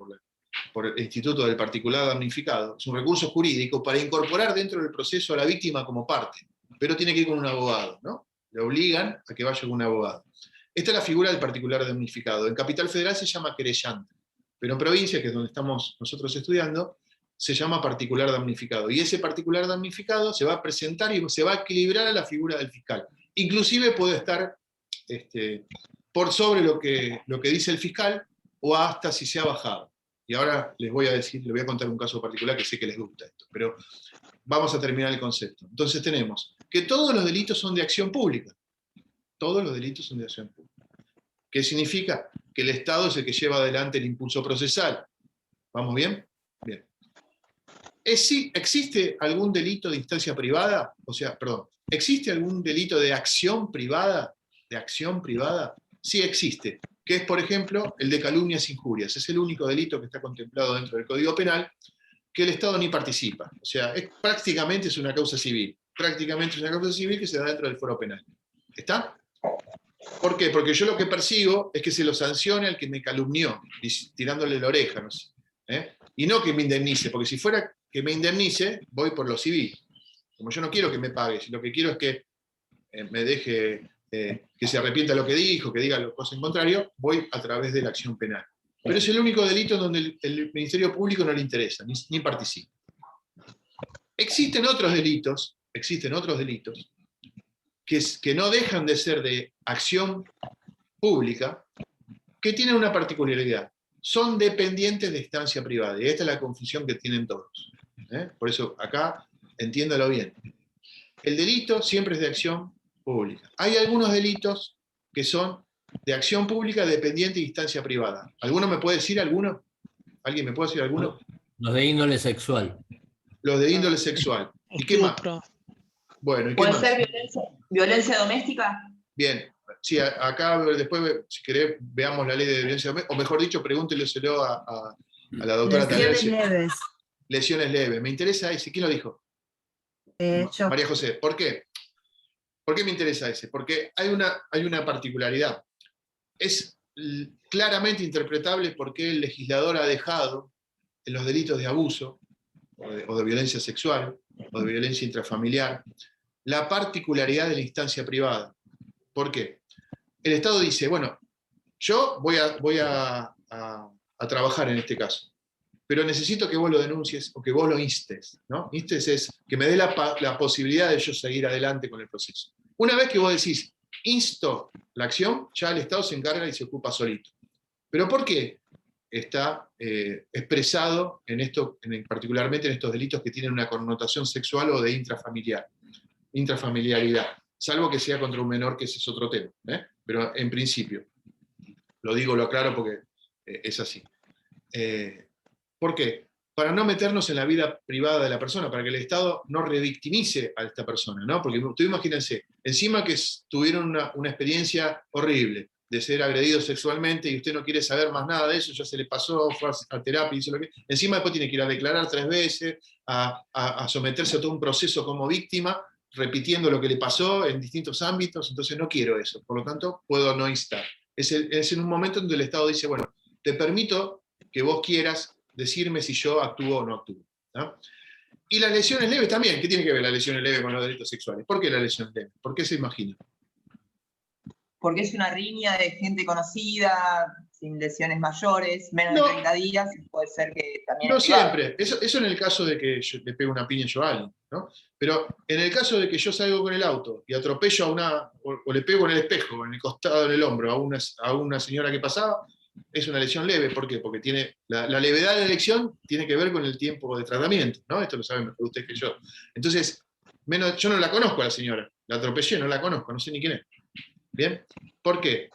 por el Instituto del Particular Damnificado, es un recurso jurídico para incorporar dentro del proceso a la víctima como parte, pero tiene que ir con un abogado, ¿no? Le obligan a que vaya con un abogado. Esta es la figura del particular damnificado. En Capital Federal se llama querellante, pero en provincia, que es donde estamos nosotros estudiando, se llama particular damnificado. Y ese particular damnificado se va a presentar y se va a equilibrar a la figura del fiscal. Inclusive puede estar por sobre lo que dice el fiscal, o hasta si se ha bajado. Y ahora les voy a contar un caso particular que sé que les gusta esto, pero vamos a terminar el concepto. Entonces tenemos que todos los delitos son de acción pública. Todos los delitos son de acción pública. ¿Qué significa? Que el Estado es el que lleva adelante el impulso procesal. ¿Vamos bien? Bien. ¿Existe algún delito de instancia privada? ¿Existe algún delito de acción privada? ¿De acción privada? Sí existe. Que es, por ejemplo, el de calumnias e injurias. Es el único delito que está contemplado dentro del Código Penal que el Estado ni participa. O sea, prácticamente es una causa civil. Prácticamente es una causa civil que se da dentro del foro penal. ¿Está? ¿Por qué? Porque yo lo que persigo es que se lo sancione al que me calumnió, tirándole la oreja, no sé, y no que me indemnice, porque si fuera que me indemnice, voy por lo civil. Como yo no quiero que me pague, lo que quiero es que me deje, que se arrepienta lo que dijo, que diga lo cosa en contrario, voy a través de la acción penal. Pero es el único delito donde el Ministerio Público no le interesa, ni participa. Existen otros delitos que no dejan de ser de acción pública, que tienen una particularidad. Son dependientes de instancia privada. Y esta es la confusión que tienen todos. Por eso acá, entiéndalo bien. El delito siempre es de acción pública. Hay algunos delitos que son de acción pública dependiente de instancia privada. ¿Alguno me puede decir alguno? ¿Alguien me puede decir alguno? Los de índole sexual. Los de índole sexual. ¿Y qué más? Bueno, ¿y qué ¿Puede más? ser violencia doméstica? Bien, sí, acá después, si querés, veamos la ley de violencia doméstica, o mejor dicho, pregúnteleselo a la doctora Lesiones Talerce. leves. Lesiones leves. Me interesa ese. ¿Quién lo dijo? Yo. María José. ¿Por qué? ¿Por qué me interesa ese? Porque hay una particularidad. Es claramente interpretable por qué el legislador ha dejado en los delitos de abuso, o de violencia sexual, o de violencia intrafamiliar, la particularidad de la instancia privada. ¿Por qué? El Estado dice, bueno, yo voy a trabajar en este caso, pero necesito que vos lo denuncies o que vos lo instes, ¿no? Instes es que me dé la posibilidad de yo seguir adelante con el proceso. Una vez que vos decís, insto la acción, ya el Estado se encarga y se ocupa solito. ¿Pero por qué está expresado particularmente en estos delitos que tienen una connotación sexual o de intrafamiliaridad? Salvo que sea contra un menor, que ese es otro tema. Pero en principio, lo aclaro porque es así. ¿Por qué? Para no meternos en la vida privada de la persona, para que el Estado no revictimice a esta persona, ¿no? Porque ustedes imagínense, encima que tuvieron una experiencia horrible de ser agredido sexualmente y usted no quiere saber más nada de eso, ya se le pasó, fue a terapia, hizo lo que... Encima después tiene que ir a declarar 3 veces, a someterse a todo un proceso como víctima, repitiendo lo que le pasó en distintos ámbitos, entonces no quiero eso, por lo tanto puedo no instar. Es en un momento en donde el Estado dice, bueno, te permito que vos quieras decirme si yo actúo o no actúo, ¿no? Y las lesiones leves también. ¿Qué tiene que ver las lesiones leves con los delitos sexuales? ¿Por qué las lesiones leves? ¿Por qué se imagina? Porque es una riña de gente conocida, sin lesiones mayores, menos No. de 30 días, puede ser que también No es privado. siempre, eso en el caso de que yo le pego una piña yo a alguien, ¿no? Pero en el caso de que yo salgo con el auto y atropello o le pego en el espejo, en el costado del hombro a una señora que pasaba, es una lesión leve. ¿Por qué? Porque tiene la levedad de la lesión tiene que ver con el tiempo de tratamiento, ¿no? Esto lo saben mejor ustedes que yo. Entonces, yo no la conozco a la señora, la atropellé, no la conozco, no sé ni quién es. ¿Bien? ¿Por qué?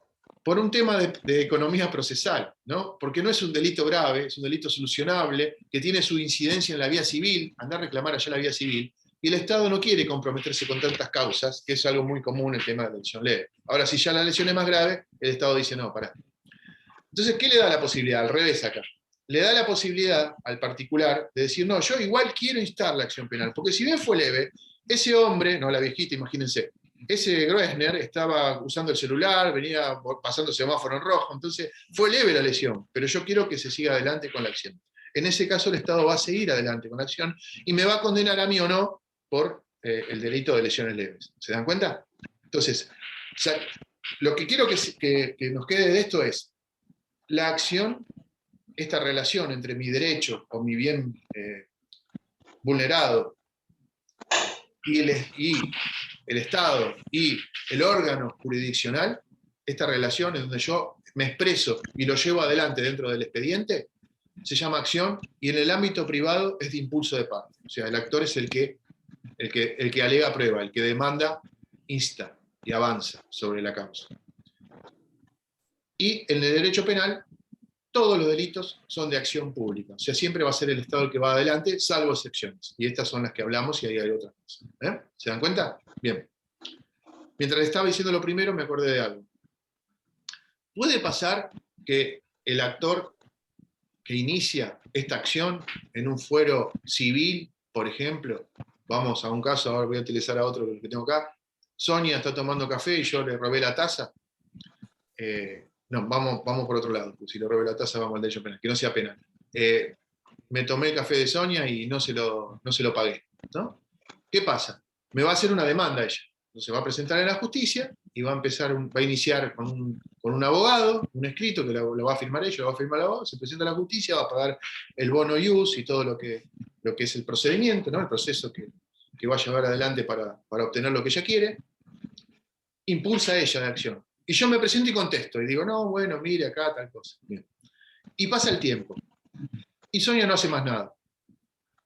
Por un tema de economía procesal, ¿no? Porque no es un delito grave, es un delito solucionable, que tiene su incidencia en la vía civil, andar a reclamar allá la vía civil, y el Estado no quiere comprometerse con tantas causas, que es algo muy común el tema de la lesión leve. Ahora, si ya la lesión es más grave, el Estado dice, no, pará. Entonces, ¿qué le da la posibilidad? Al revés acá. Le da la posibilidad al particular de decir, no, yo igual quiero instar la acción penal, porque si bien fue leve, ese hombre, no la viejita, imagínense, ese Groessner estaba usando el celular, venía pasando semáforo en rojo, entonces fue leve la lesión, pero yo quiero que se siga adelante con la acción. En ese caso el Estado va a seguir adelante con la acción y me va a condenar a mí o no por el delito de lesiones leves. ¿Se dan cuenta? Entonces, lo que quiero que nos quede de esto es la acción, esta relación entre mi derecho o mi bien vulnerado y el Estado y el órgano jurisdiccional, esta relación en donde yo me expreso y lo llevo adelante dentro del expediente, se llama acción, y en el ámbito privado es de impulso de parte. O sea, el actor es el que alega prueba, el que demanda, insta y avanza sobre la causa. Y en el derecho penal, todos los delitos son de acción pública. O sea, siempre va a ser el Estado el que va adelante, salvo excepciones. Y estas son las que hablamos y ahí hay otras cosas. ¿Se dan cuenta? Bien. Mientras estaba diciendo lo primero, me acordé de algo. Puede pasar que el actor que inicia esta acción en un fuero civil, por ejemplo, vamos a un caso, ahora voy a utilizar a otro que tengo acá, Sonia está tomando café y yo le robé la taza. No, vamos por otro lado, pues si le robé la taza vamos al derecho penal, que no sea penal. Me tomé el café de Sonia y no se lo pagué, ¿no? ¿Qué pasa? Me va a hacer una demanda ella. Entonces va a presentar en la justicia y va a iniciar con un abogado, un escrito que lo va a firmar ella, lo va a firmar el abogado, se presenta a la justicia, va a pagar el bono ius y todo lo que es el procedimiento, ¿no? El proceso que va a llevar adelante para obtener lo que ella quiere. Impulsa ella la acción. Y yo me presento y contesto, y digo, no, bueno, mire acá, tal cosa. Bien. Y pasa el tiempo. Y Sonia no hace más nada.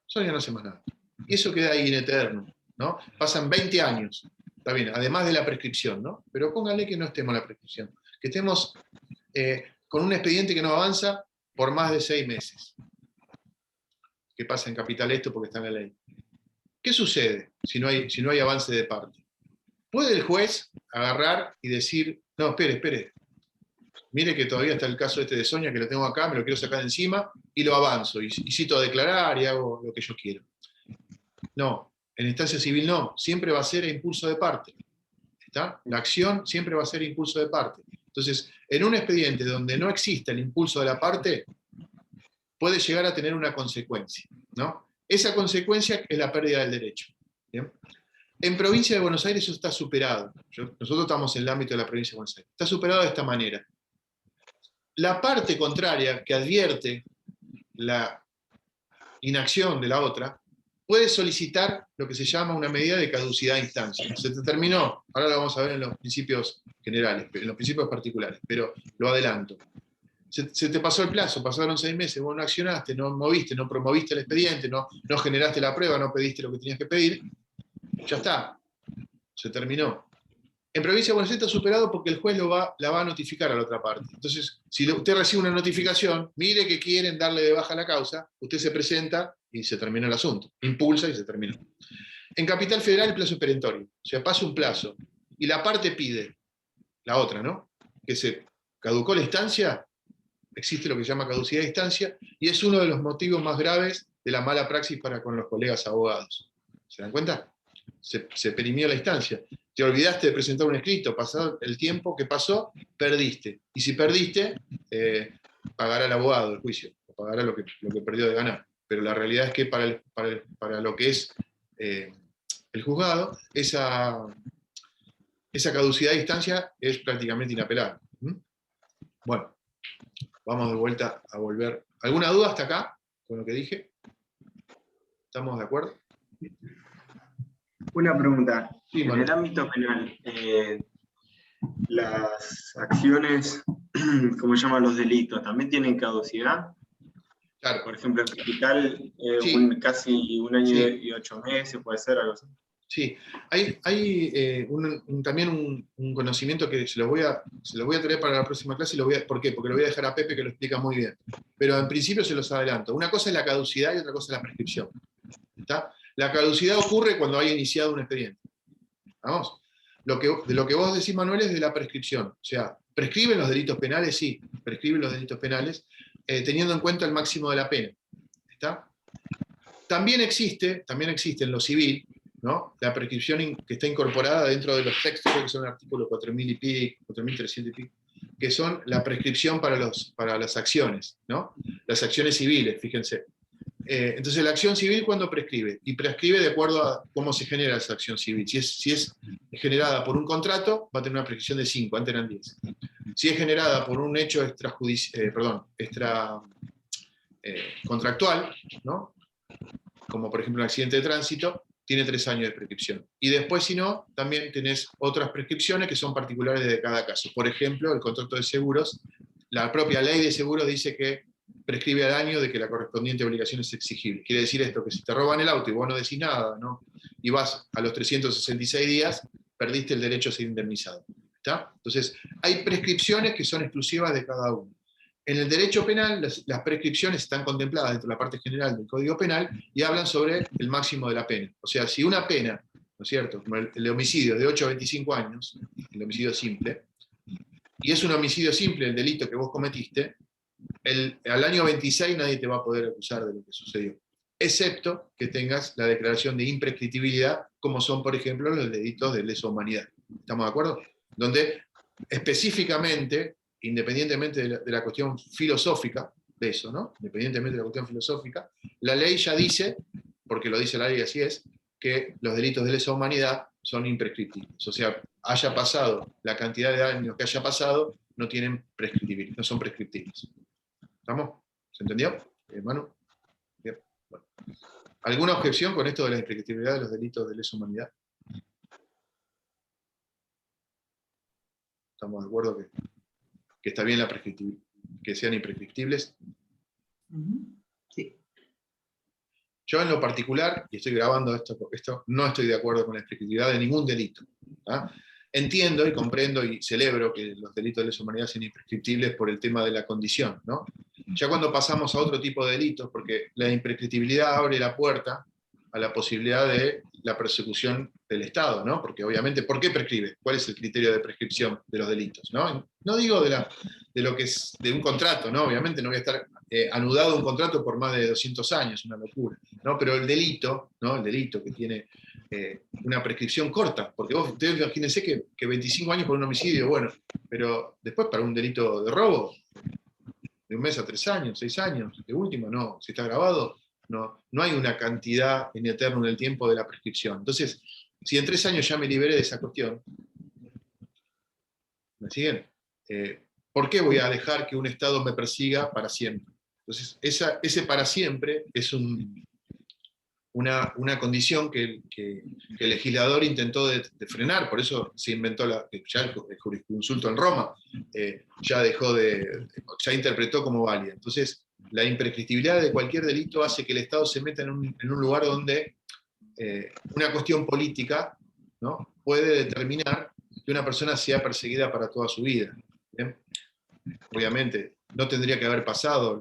Sonia no hace más nada. Y eso queda ahí en eterno, ¿no? Pasan 20 años. Está bien, además de la prescripción, ¿no? Pero pónganle que no estemos en la prescripción. Que estemos con un expediente que no avanza por más de 6 meses. Que pasa en Capital esto porque está en la ley. ¿Qué sucede si no hay avance de parte? ¿Puede el juez agarrar y decir, no, espere, mire que todavía está el caso este de Sonia, que lo tengo acá, me lo quiero sacar de encima, y lo avanzo, y cito a declarar y hago lo que yo quiero? No, en instancia civil no, siempre va a ser a impulso de parte. ¿Está? La acción siempre va a ser impulso de parte. Entonces, en un expediente donde no existe el impulso de la parte, puede llegar a tener una consecuencia, ¿no? Esa consecuencia es la pérdida del derecho. ¿Bien? En Provincia de Buenos Aires eso está superado. Nosotros estamos en el ámbito de la Provincia de Buenos Aires. Está superado de esta manera. La parte contraria que advierte la inacción de la otra puede solicitar lo que se llama una medida de caducidad de instancia. Se te terminó, ahora lo vamos a ver en los principios generales, en los principios particulares, pero lo adelanto. Se te pasó el plazo, pasaron 6 meses, vos no accionaste, no moviste, no promoviste el expediente, no generaste la prueba, no pediste lo que tenías que pedir, ya está, se terminó. En Provincia de Buenos Aires está superado porque el juez la va a notificar a la otra parte. Entonces, si usted recibe una notificación, mire que quieren darle de baja la causa, usted se presenta y se termina el asunto. Impulsa y se terminó. En Capital Federal el plazo es perentorio. O sea, pasa un plazo y la parte pide, la otra, ¿no? Que se caducó la instancia, existe lo que se llama caducidad de instancia, y es uno de los motivos más graves de la mala praxis para con los colegas abogados. ¿Se dan cuenta? Se perimió la instancia. Te olvidaste de presentar un escrito, pasado el tiempo que pasó, perdiste. Y si perdiste, pagará el abogado el juicio, o pagará lo que perdió de ganar. Pero la realidad es que para lo que es el juzgado, esa caducidad de instancia es prácticamente inapelable. Bueno, Vamos de vuelta a volver. ¿Alguna duda hasta acá con lo que dije? ¿Estamos de acuerdo? Una pregunta. Sí, En Manu. el ámbito penal, las acciones, ¿cómo se llaman los delitos? ¿También tienen caducidad? Claro. Por ejemplo, en capital, Sí. casi un año Sí. y 8 meses, puede ser algo así. Sí, hay también un conocimiento que se lo voy a traer para la próxima clase. ¿Por qué? Porque lo voy a dejar a Pepe, que lo explica muy bien. Pero en principio se los adelanto. Una cosa es la caducidad y otra cosa es la prescripción. ¿Está? La caducidad ocurre cuando haya iniciado un expediente. ¿Vamos? De lo que vos decís, Manuel, es de la prescripción. O sea, ¿prescriben los delitos penales? Sí, prescriben los delitos penales, teniendo en cuenta el máximo de la pena. ¿Está? También existe en lo civil, ¿no? La prescripción que está incorporada dentro de los textos, que son el artículo 4.000 y pico, 4.300 y pico, que son la prescripción para las acciones, ¿no? Las acciones civiles, fíjense. Entonces, la acción civil, ¿cuándo prescribe? Y prescribe de acuerdo a cómo se genera esa acción civil. Si es generada por un contrato, va a tener una prescripción de 5, antes eran 10. Si es generada por un hecho contractual, ¿no? Como por ejemplo un accidente de tránsito, tiene 3 años de prescripción. Y después, si no, también tenés otras prescripciones que son particulares de cada caso. Por ejemplo, el contrato de seguros, la propia ley de seguros dice que prescribe al año de que la correspondiente obligación es exigible. Quiere decir esto, que si te roban el auto y vos no decís nada, ¿no? Y vas a los 366 días, perdiste el derecho a ser indemnizado. ¿Está? Entonces, hay prescripciones que son exclusivas de cada uno. En el derecho penal, las prescripciones están contempladas dentro de la parte general del Código Penal y hablan sobre el máximo de la pena. O sea, si una pena, ¿no es cierto?, como el homicidio de 8 a 25 años, el homicidio simple, y es un homicidio simple el delito que vos cometiste, al año 26 nadie te va a poder acusar de lo que sucedió, excepto que tengas la declaración de imprescriptibilidad, como son, por ejemplo, los delitos de lesa humanidad. ¿Estamos de acuerdo? Donde específicamente, independientemente de la cuestión filosófica de eso, ¿no? Independientemente de la cuestión filosófica, la ley ya dice, porque lo dice la ley, así es, que los delitos de lesa humanidad son imprescriptibles. O sea, haya pasado la cantidad de años que haya pasado, no son prescriptibles. ¿Estamos? ¿Se entendió? Manu. Bien. Bueno. ¿Alguna objeción con esto de la imprescriptibilidad de los delitos de lesa humanidad? ¿Estamos de acuerdo que está bien que sean imprescriptibles? Sí. Yo en lo particular, y estoy grabando esto, no estoy de acuerdo con la imprescriptibilidad de ningún delito. ¿Ah? Entiendo y comprendo y celebro que los delitos de lesa humanidad sean imprescriptibles por el tema de la condición, ¿no? Ya cuando pasamos a otro tipo de delitos, porque la imprescriptibilidad abre la puerta a la posibilidad de la persecución del Estado, ¿no? Porque obviamente, ¿por qué prescribe? ¿Cuál es el criterio de prescripción de los delitos? No digo de lo que es de un contrato, ¿no? Obviamente no voy a estar anudado un contrato por más de 200 años, una locura, ¿no? Pero el delito, ¿no? El delito que tiene una prescripción corta, porque ustedes imagínense que 25 años por un homicidio, bueno, pero después para un delito de robo, de 1 mes a 3 años, 6 años, de último, no, si está grabado, no hay una cantidad en eterno en el tiempo de la prescripción. Entonces, si en 3 años ya me liberé de esa cuestión, ¿me siguen? ¿Por qué voy a dejar que un Estado me persiga para siempre? Entonces, ese para siempre es una condición que el legislador intentó de frenar, por eso se inventó ya el jurisconsulto en Roma, ya interpretó como válida. Entonces, la imprescriptibilidad de cualquier delito hace que el Estado se meta en un lugar donde una cuestión política, ¿no?, puede determinar que una persona sea perseguida para toda su vida. ¿Bien? Obviamente, no tendría que haber pasado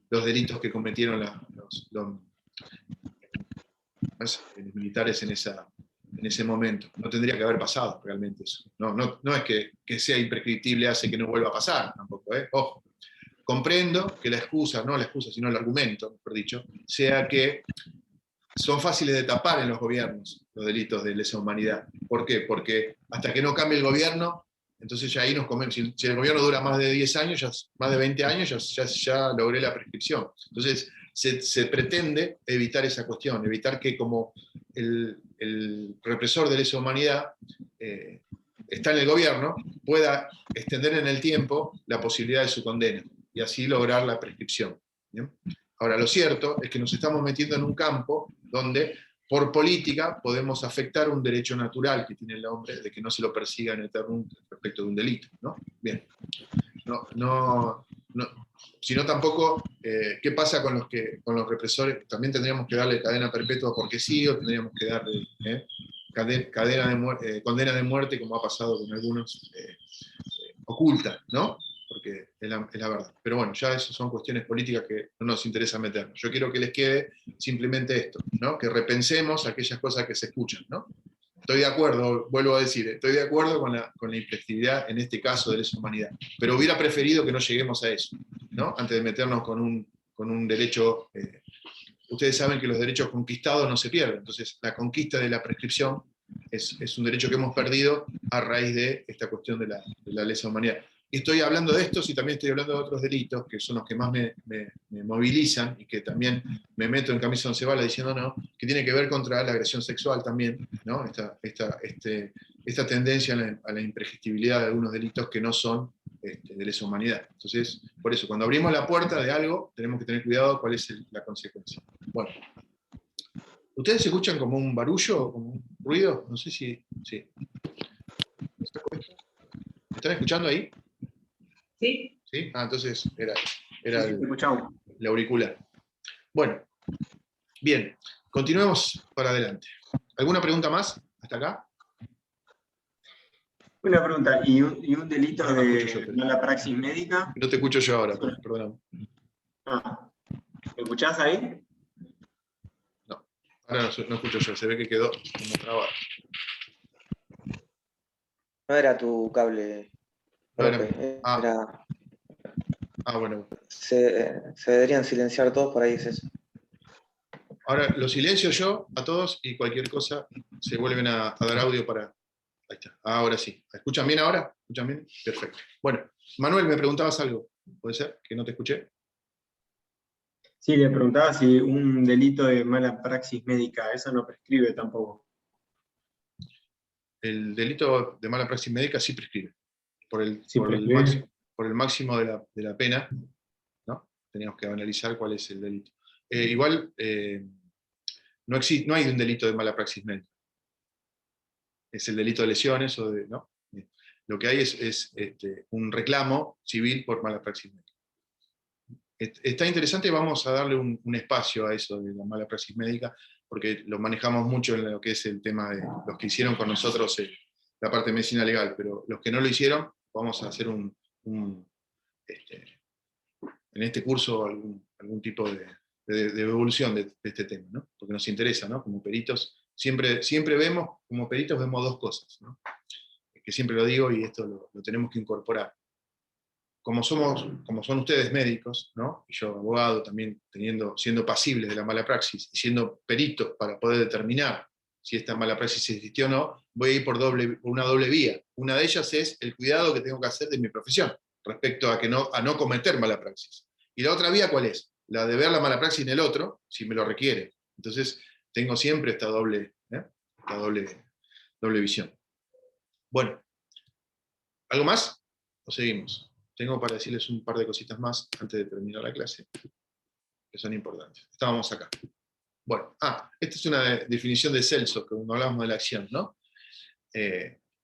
los delitos que cometieron los militares en ese momento. No tendría que haber pasado realmente eso. No es que sea imprescriptible hace que no vuelva a pasar tampoco, ¿eh? Ojo. Comprendo que no la excusa, sino el argumento, mejor dicho, sea que son fáciles de tapar en los gobiernos los delitos de lesa humanidad. ¿Por qué? Porque hasta que no cambie el gobierno, entonces ya ahí nos comemos. Si el gobierno dura más de 10 años, más de 20 años, ya logré la prescripción. Entonces se pretende evitar esa cuestión, evitar que como el represor de lesa humanidad está en el gobierno, pueda extender en el tiempo la posibilidad de su condena, y así lograr la prescripción. ¿Bien? Ahora, lo cierto es que nos estamos metiendo en un campo donde, por política, podemos afectar un derecho natural que tiene el hombre de que no se lo persiga en eterno respecto de un delito, ¿no? Bien. Sino tampoco, ¿qué pasa con los represores? También tendríamos que darle cadena perpetua porque sí, o tendríamos que darle condena de muerte, como ha pasado con algunos, oculta, ¿no? Porque es la verdad. Pero bueno, ya eso son cuestiones políticas que no nos interesa meternos. Yo quiero que les quede simplemente esto, ¿no? Que repensemos aquellas cosas que se escuchan, ¿no? Estoy de acuerdo, vuelvo a decir, estoy de acuerdo con la imprescriptibilidad en este caso de lesa humanidad, pero hubiera preferido que no lleguemos a eso, ¿no? Antes de meternos con un derecho. Ustedes saben que los derechos conquistados no se pierden, entonces la conquista de la prescripción es un derecho que hemos perdido a raíz de esta cuestión de la lesa humanidad. Y estoy hablando de estos y también estoy hablando de otros delitos, que son los que más me movilizan y que también me meto en camisa once balas diciendo no, que tiene que ver contra la agresión sexual también, ¿no? Esta tendencia a la imprescriptibilidad de algunos delitos que no son de lesa humanidad. Entonces, por eso, cuando abrimos la puerta de algo, tenemos que tener cuidado cuál es la consecuencia. Bueno. ¿Ustedes se escuchan como un barullo o como un ruido? No sé si... Sí. ¿Me están escuchando ahí? Sí. ¿Sí? Ah, entonces era Sí, escuchamos. el auricular. Bueno, bien, continuemos para adelante. ¿Alguna pregunta más hasta acá? Una pregunta, ¿y un delito No, no escucho yo, de pero- mala praxis médica? No te escucho yo ahora, perdón. Ah, ¿me escuchás ahí? No, ahora no escucho yo, se ve que quedó como trabado. No era tu cable, No era- profe, ah, bueno. se deberían silenciar todos, por ahí es eso. Ahora lo silencio yo a todos y cualquier cosa se vuelven a dar audio para... Ahí está, ahora sí. ¿Escuchan bien ahora? ¿Escuchan bien? Perfecto. Bueno, Manuel, me preguntabas algo. ¿Puede ser que no te escuché? Sí, le preguntaba si un delito de mala praxis médica, eso no prescribe tampoco. El delito de mala praxis médica sí prescribe. Por el, Sí, por el prescribe. máximo de la pena, ¿no? Teníamos que analizar cuál es el delito. Igual, no hay un delito de mala praxis médica. Es el delito de lesiones o de... ¿no? Lo que hay es un reclamo civil por mala praxis médica. Está interesante, vamos a darle un espacio a eso de la mala praxis médica, porque lo manejamos mucho en lo que es el tema de los que hicieron con nosotros la parte de medicina legal, pero los que no lo hicieron, vamos a hacer en este curso algún tipo de evolución de este tema, ¿no? Porque nos interesa, ¿no? Como peritos, siempre vemos, como peritos vemos dos cosas, ¿no? Que siempre lo digo y esto lo tenemos que incorporar. Como son ustedes médicos, ¿no? Y yo abogado también siendo pasibles de la mala praxis y siendo peritos para poder determinar si esta mala praxis existió o no, voy a ir por una doble vía. Una de ellas es el cuidado que tengo que hacer de mi profesión respecto a no cometer mala praxis. Y la otra vía, ¿cuál es? La de ver la mala praxis en el otro, si me lo requiere. Entonces, tengo siempre esta doble visión. Bueno, ¿algo más? ¿O seguimos? Tengo para decirles un par de cositas más antes de terminar la clase, que son importantes. Estábamos acá. Bueno, esta es una definición de Celso, que cuando hablamos de la acción, ¿no?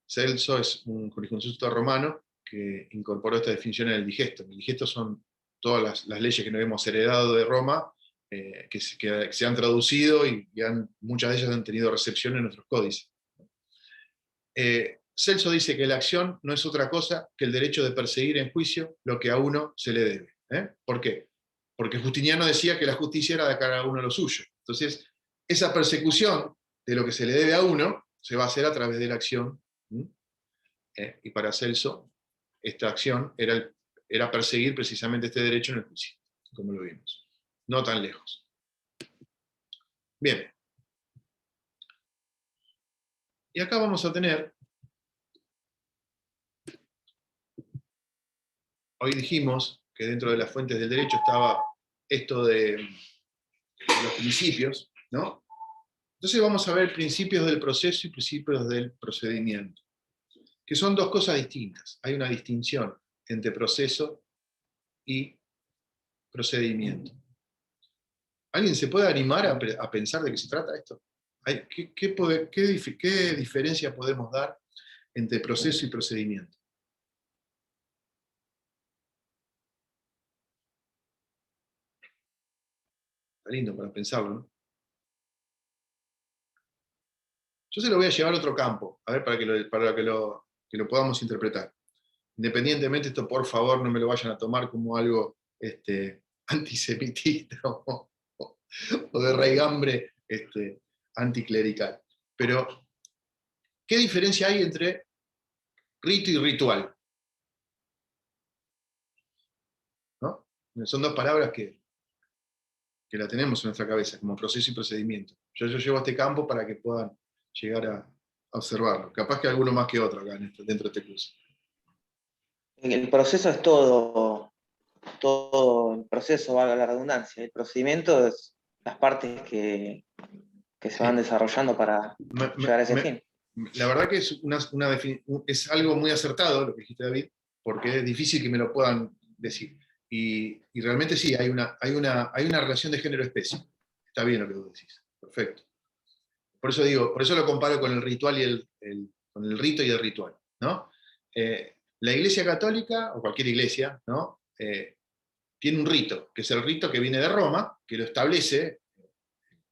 Celso es un jurisconsulto romano que incorporó esta definición en el digesto. El digesto son todas las leyes que nos hemos heredado de Roma, que se han traducido y muchas de ellas han tenido recepción en nuestros códices. Celso dice que la acción no es otra cosa que el derecho de perseguir en juicio lo que a uno se le debe. ¿Por qué? Porque Justiniano decía que la justicia era de cada uno lo suyo. Entonces, esa persecución de lo que se le debe a uno se va a hacer a través de la acción. Y para Celso, esta acción era perseguir precisamente este derecho en el juicio, como lo vimos. No tan lejos. Bien. Y acá vamos a tener... Hoy dijimos que dentro de las fuentes del derecho estaba esto de los principios, ¿no? Entonces vamos a ver principios del proceso y principios del procedimiento. que son dos cosas distintas. Hay una distinción entre proceso y procedimiento. ¿Alguien se puede animar a pensar de qué se trata esto? ¿Qué diferencia podemos dar entre proceso y procedimiento? Está lindo para pensarlo, ¿no? Yo se lo voy a llevar a otro campo, a ver, para que lo podamos interpretar. Independientemente, esto por favor no me lo vayan a tomar como algo antisemitista o de raigambre anticlerical. Pero, ¿qué diferencia hay entre rito y ritual? ¿No? Son dos palabras que la tenemos en nuestra cabeza, como proceso y procedimiento. Yo llevo a este campo para que puedan llegar a observarlo. Capaz que alguno más que otro acá dentro de este curso. El proceso es todo el proceso, valga la redundancia. El procedimiento es las partes que se van desarrollando para llegar a ese fin. La verdad que es algo muy acertado lo que dijiste, David, porque es difícil que me lo puedan decir. Y realmente sí, hay una relación de género-especie. Está bien lo que vos decís. Perfecto. Por eso lo comparo con el ritual y con el rito y el ritual, ¿no? La Iglesia Católica, o cualquier iglesia, ¿no? Tiene un rito, que es el rito que viene de Roma, que lo establece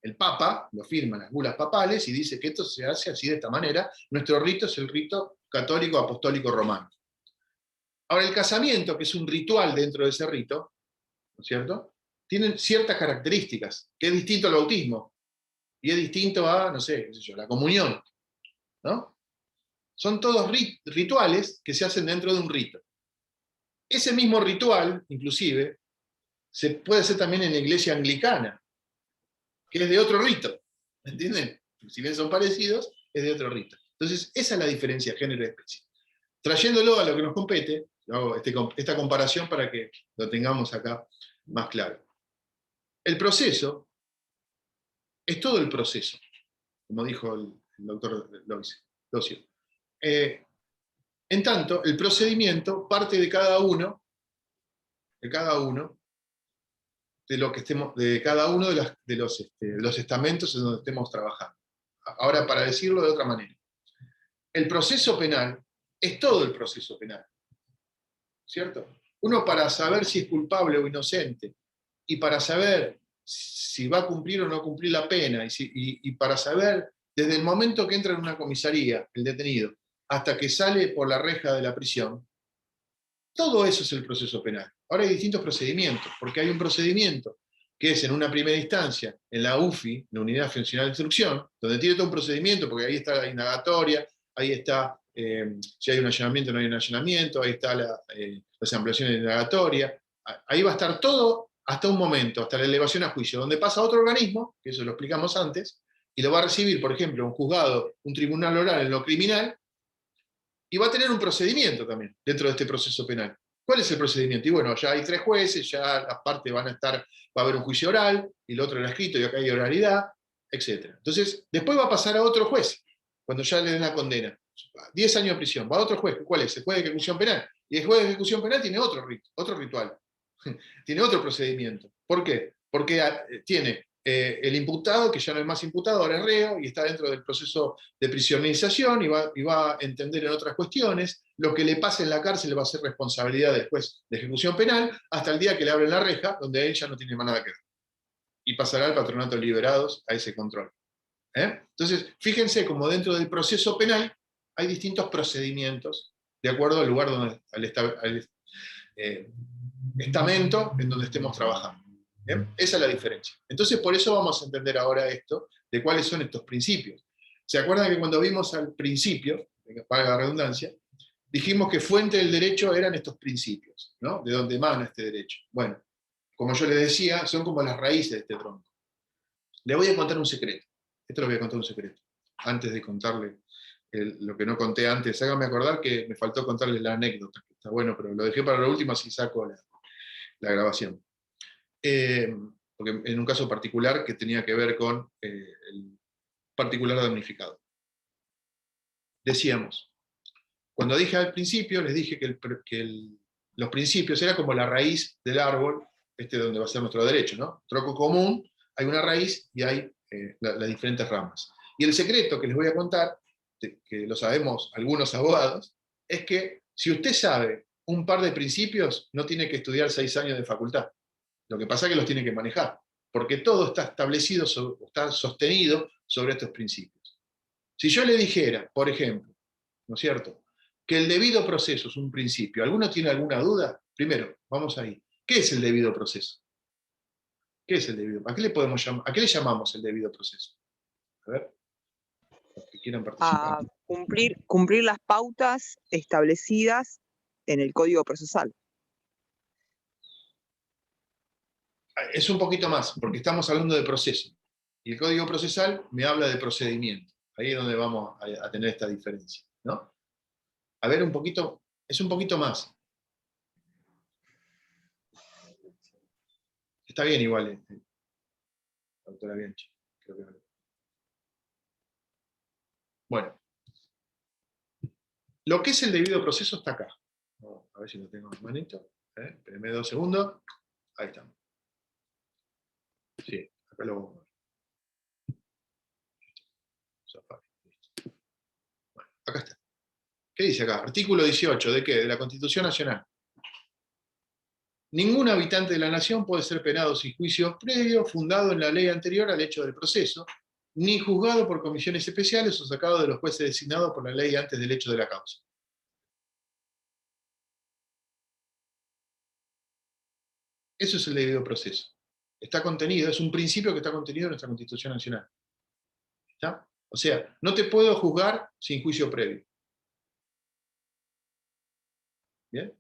el Papa, lo firman las bulas papales y dice que esto se hace así de esta manera. Nuestro rito es el rito católico apostólico romano. Ahora, el casamiento, que es un ritual dentro de ese rito, ¿no es cierto?, tiene ciertas características, que es distinto al bautismo, y es distinto a, no sé, qué sé yo, la comunión, ¿no? Son todos rituales que se hacen dentro de un rito. Ese mismo ritual, inclusive, se puede hacer también en la iglesia anglicana, que es de otro rito, ¿entienden? Si bien son parecidos, es de otro rito. Entonces, esa es la diferencia género-especie. Trayéndolo a lo que nos compete, hago esta comparación para que lo tengamos acá más claro. El proceso es todo el proceso, como dijo el doctor Locio. En tanto, el procedimiento parte de cada uno de cada uno de los estamentos en donde estemos trabajando. Ahora, para decirlo de otra manera, el proceso penal es todo el proceso penal, ¿cierto? Uno, para saber si es culpable o inocente, y para saber si va a cumplir o no cumplir la pena, y para saber desde el momento que entra en una comisaría, el detenido, hasta que sale por la reja de la prisión, todo eso es el proceso penal. Ahora hay distintos procedimientos, porque hay un procedimiento que es en una primera instancia, en la UFI, la Unidad Funcional de Instrucción, donde tiene todo un procedimiento, porque ahí está la indagatoria, ahí está si hay un allanamiento o no hay un allanamiento, ahí está las ampliaciones de indagatoria, ahí va a estar todo hasta un momento, hasta la elevación a juicio, donde pasa otro organismo, que eso lo explicamos antes, y lo va a recibir, por ejemplo, un juzgado, un tribunal oral en lo criminal, y va a tener un procedimiento también dentro de este proceso penal. ¿Cuál es el procedimiento? Y bueno, ya hay 3 jueces, ya las partes va a haber un juicio oral, y el otro era escrito, y acá hay oralidad, etc. Entonces, después va a pasar a otro juez, cuando ya le den la condena. 10 años de prisión, va a otro juez. ¿Cuál es? El juez de ejecución penal. Y el juez de ejecución penal tiene otro ritual, tiene otro procedimiento. ¿Por qué? Porque tiene el imputado, que ya no es más imputado, ahora es reo, y está dentro del proceso de prisionerización, y va a entender en otras cuestiones. Lo que le pase en la cárcel va a ser responsabilidad del juez de ejecución penal, hasta el día que le abren la reja, donde él ya no tiene más nada que ver. Y pasará al patronato de liberados a ese control. Entonces, fíjense como dentro del proceso penal hay distintos procedimientos, de acuerdo al lugar al estamento en donde estemos trabajando. ¿Bien? Esa es la diferencia. Entonces, por eso vamos a entender ahora esto, de cuáles son estos principios. ¿Se acuerdan que cuando vimos al principio, para la redundancia, dijimos que fuente del derecho eran estos principios, ¿no? De dónde emana este derecho. Bueno, como yo les decía, son como las raíces de este tronco. Le voy a contar un secreto. Esto lo voy a contar un secreto. Antes de contarle lo que no conté antes, háganme acordar que me faltó contarles la anécdota, que está bueno, pero lo dejé para lo último, así saco la grabación. Porque en un caso particular que tenía que ver con el particular damnificado. Decíamos, Cuando dije al principio, les dije que los principios era como la raíz del árbol, donde va a ser nuestro derecho, ¿no? Tronco común, hay una raíz y hay las diferentes ramas. Y el secreto que les voy a contar, que lo sabemos algunos abogados, es que si usted sabe un par de principios, no tiene que estudiar 6 años de facultad. Lo que pasa es que los tiene que manejar, porque todo está establecido, está sostenido sobre estos principios. Si yo le dijera, por ejemplo, ¿no es cierto?, que el debido proceso es un principio, ¿alguno tiene alguna duda? Primero, vamos ahí. ¿Qué es el debido proceso? ¿Qué es el debido? ¿A qué le llamamos el debido proceso? A ver, los que quieran participar. A cumplir las pautas establecidas en el Código Procesal. Es un poquito más, porque estamos hablando de proceso. Y el Código Procesal me habla de procedimiento. Ahí es donde vamos a tener esta diferencia, ¿no? A ver, un poquito, es un poquito más. Está bien igual, doctora Bianchi. Creo que... Bueno. Lo que es el debido proceso está acá. A ver si lo tengo en manito. Espérenme 2 segundos. Ahí estamos. Sí, acá lo vamos a ver. Bueno, acá está. ¿Qué dice acá? Artículo 18, ¿de qué? De la Constitución Nacional. Ningún habitante de la nación puede ser penado sin juicio previo, fundado en la ley anterior al hecho del proceso, ni juzgado por comisiones especiales o sacado de los jueces designados por la ley antes del hecho de la causa. Eso es el debido proceso. Está contenido, es un principio que está contenido en nuestra Constitución Nacional. ¿Está? O sea, no te puedo juzgar sin juicio previo. ¿Bien?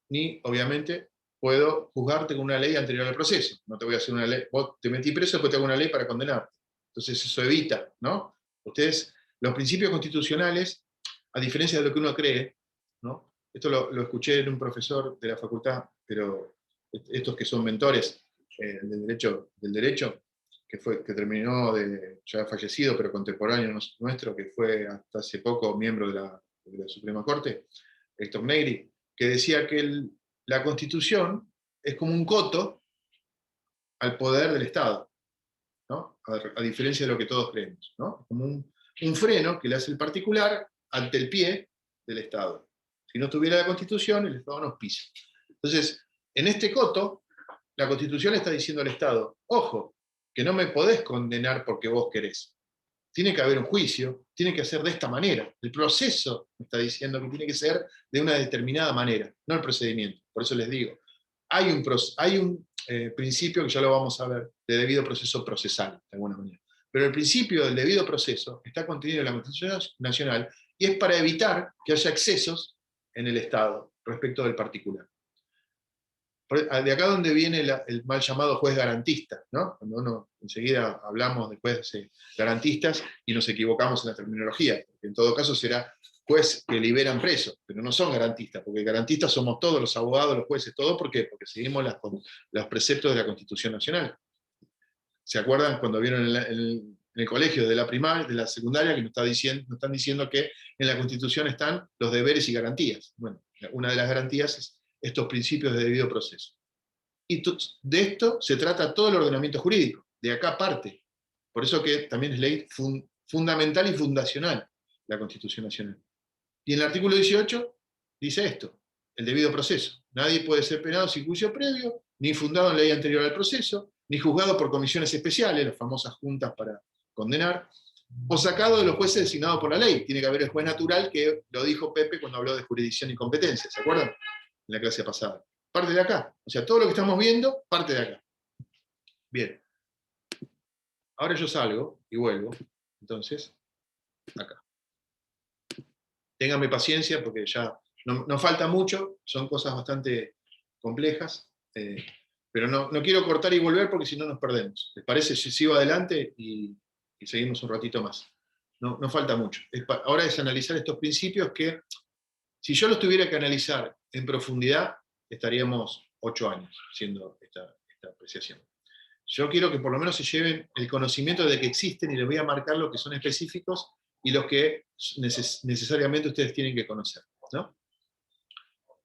Ni, obviamente, puedo juzgarte con una ley anterior al proceso. No te voy a hacer una ley, vos te metí preso, después te hago una ley para condenarte. Entonces eso evita, ¿no? Ustedes, los principios constitucionales, a diferencia de lo que uno cree, ¿no? Esto lo escuché en un profesor de la facultad, pero estos que son mentores del derecho, que terminó ya fallecido, pero contemporáneo nuestro, que fue hasta hace poco miembro de la Suprema Corte, Héctor Negri, que decía que la Constitución es como un coto al poder del Estado, ¿no? A diferencia de lo que todos creemos, ¿no? Como un freno que le hace el particular ante el pie del Estado. Si no tuviera la Constitución, el Estado nos pisa. Entonces, en este coto, la Constitución le está diciendo al Estado, ojo, que no me podés condenar porque vos querés. Tiene que haber un juicio, tiene que ser de esta manera. El proceso me está diciendo que tiene que ser de una determinada manera, no el procedimiento. Por eso les digo, hay un principio que ya lo vamos a ver, de debido proceso procesal, de alguna manera. Pero el principio del debido proceso está contenido en la Constitución Nacional y es para evitar que haya excesos en el Estado respecto del particular. De acá donde viene el mal llamado juez garantista, ¿no? Cuando uno enseguida hablamos de jueces garantistas y nos equivocamos en la terminología, porque en todo caso será juez que liberan presos, pero no son garantistas, porque garantistas somos todos, los abogados, los jueces, todo. ¿Por qué? Porque seguimos los preceptos de la Constitución Nacional. ¿Se acuerdan cuando vieron en el colegio de la primaria, de la secundaria, que nos están diciendo que en la Constitución están los deberes y garantías? Bueno, una de las garantías es estos principios de debido proceso. Y de esto se trata todo el ordenamiento jurídico, de acá parte. Por eso que también es ley fundamental y fundacional la Constitución Nacional. Y en el artículo 18 dice esto, el debido proceso. Nadie puede ser penado sin juicio previo, ni fundado en ley anterior al proceso, ni juzgado por comisiones especiales, las famosas juntas para condenar, o sacado de los jueces designados por la ley. Tiene que haber el juez natural, que lo dijo Pepe cuando habló de jurisdicción y competencia, ¿se acuerdan? En la clase pasada. Parte de acá. O sea, todo lo que estamos viendo, parte de acá. Bien. Ahora yo salgo y vuelvo. Entonces, acá. Ténganme paciencia porque ya no falta mucho. Son cosas bastante complejas. Pero no quiero cortar y volver porque si no nos perdemos. ¿Les parece si sigo adelante y seguimos un ratito más? No falta mucho. Ahora es analizar estos principios que, si yo los tuviera que analizar en profundidad, estaríamos 8 años haciendo esta apreciación. Yo quiero que por lo menos se lleven el conocimiento de que existen, y les voy a marcar lo que son específicos y los que necesariamente ustedes tienen que conocer, ¿no?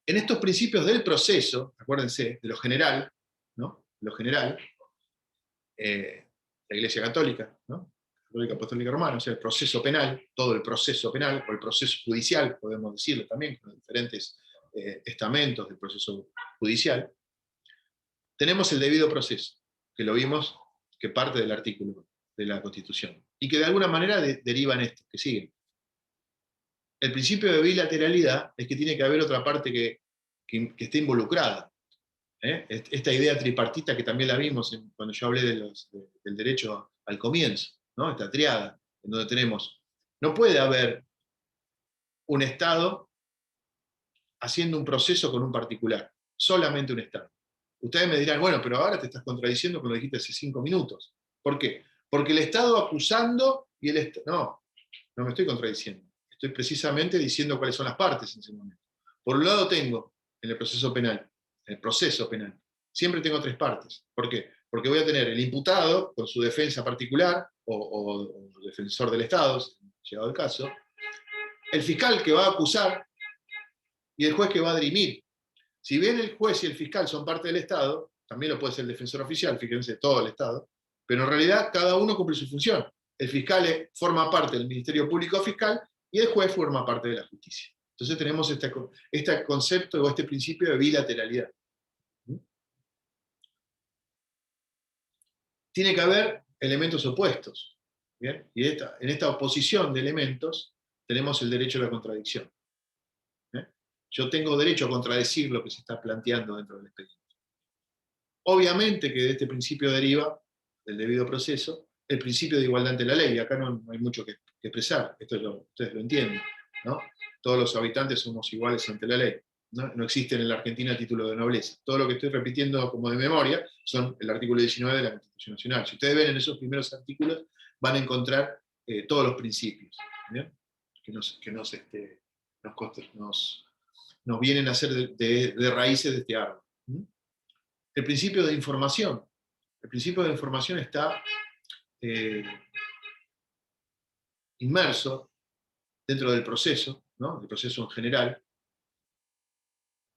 En estos principios del proceso, acuérdense, de lo general, ¿no? Lo general, la Iglesia Católica, ¿no? Católica Apostólica Romana, o sea, el proceso penal, todo el proceso penal, o el proceso judicial, podemos decirlo también, con los diferentes estamentos del proceso judicial, tenemos el debido proceso, que lo vimos, que parte del artículo de la Constitución, y que de alguna manera deriva en esto, que siguen. El principio de bilateralidad es que tiene que haber otra parte que esté involucrada. Esta idea tripartita que también la vimos cuando yo hablé del derecho al comienzo, ¿no? Esta triada, en donde tenemos, no puede haber un Estado haciendo un proceso con un particular, solamente un Estado. Ustedes me dirán, bueno, pero ahora te estás contradiciendo con lo que dijiste hace 5 minutos. ¿Por qué? Porque el Estado acusando y el Estado... No me estoy contradiciendo. Estoy precisamente diciendo cuáles son las partes en ese momento. Por un lado tengo, en el proceso penal, siempre tengo 3 partes. ¿Por qué? Porque voy a tener el imputado con su defensa particular, o defensor del Estado, llegado el caso, el fiscal que va a acusar, y el juez que va a dirimir. Si bien el juez y el fiscal son parte del Estado, también lo puede ser el defensor oficial, fíjense, todo el Estado, pero en realidad cada uno cumple su función. El fiscal forma parte del Ministerio Público Fiscal y el juez forma parte de la justicia. Entonces tenemos este concepto o este principio de bilateralidad. Tiene que haber elementos opuestos, ¿bien? Y en esta oposición de elementos tenemos el derecho a la contradicción. Yo tengo derecho a contradecir lo que se está planteando dentro del expediente. Obviamente que de este principio deriva, del debido proceso, el principio de igualdad ante la ley. Acá no hay mucho que expresar, ustedes lo entienden, ¿no? Todos los habitantes somos iguales ante la ley. No existe en la Argentina título de nobleza. Todo lo que estoy repitiendo como de memoria son el artículo 19 de la Constitución Nacional. Si ustedes ven en esos primeros artículos, van a encontrar todos los principios, ¿bien? Que nos vienen a ser de raíces de este árbol. El principio de información. El principio de información está inmerso dentro del proceso, ¿no? El proceso en general.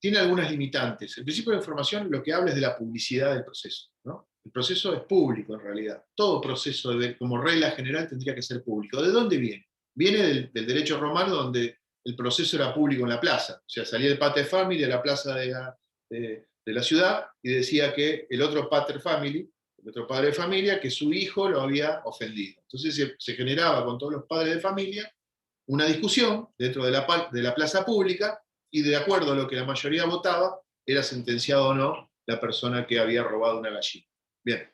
Tiene algunas limitantes. El principio de información lo que habla es de la publicidad del proceso, ¿no? El proceso es público en realidad. Todo proceso como regla general tendría que ser público. ¿De dónde viene? Viene del derecho romano, donde el proceso era público en la plaza. O sea, salía el pater family de la plaza de la ciudad y decía que el otro pater family, el otro padre de familia, que su hijo lo había ofendido. Entonces se generaba con todos los padres de familia una discusión dentro de la plaza pública, y de acuerdo a lo que la mayoría votaba, era sentenciado o no la persona que había robado una gallina. Bien.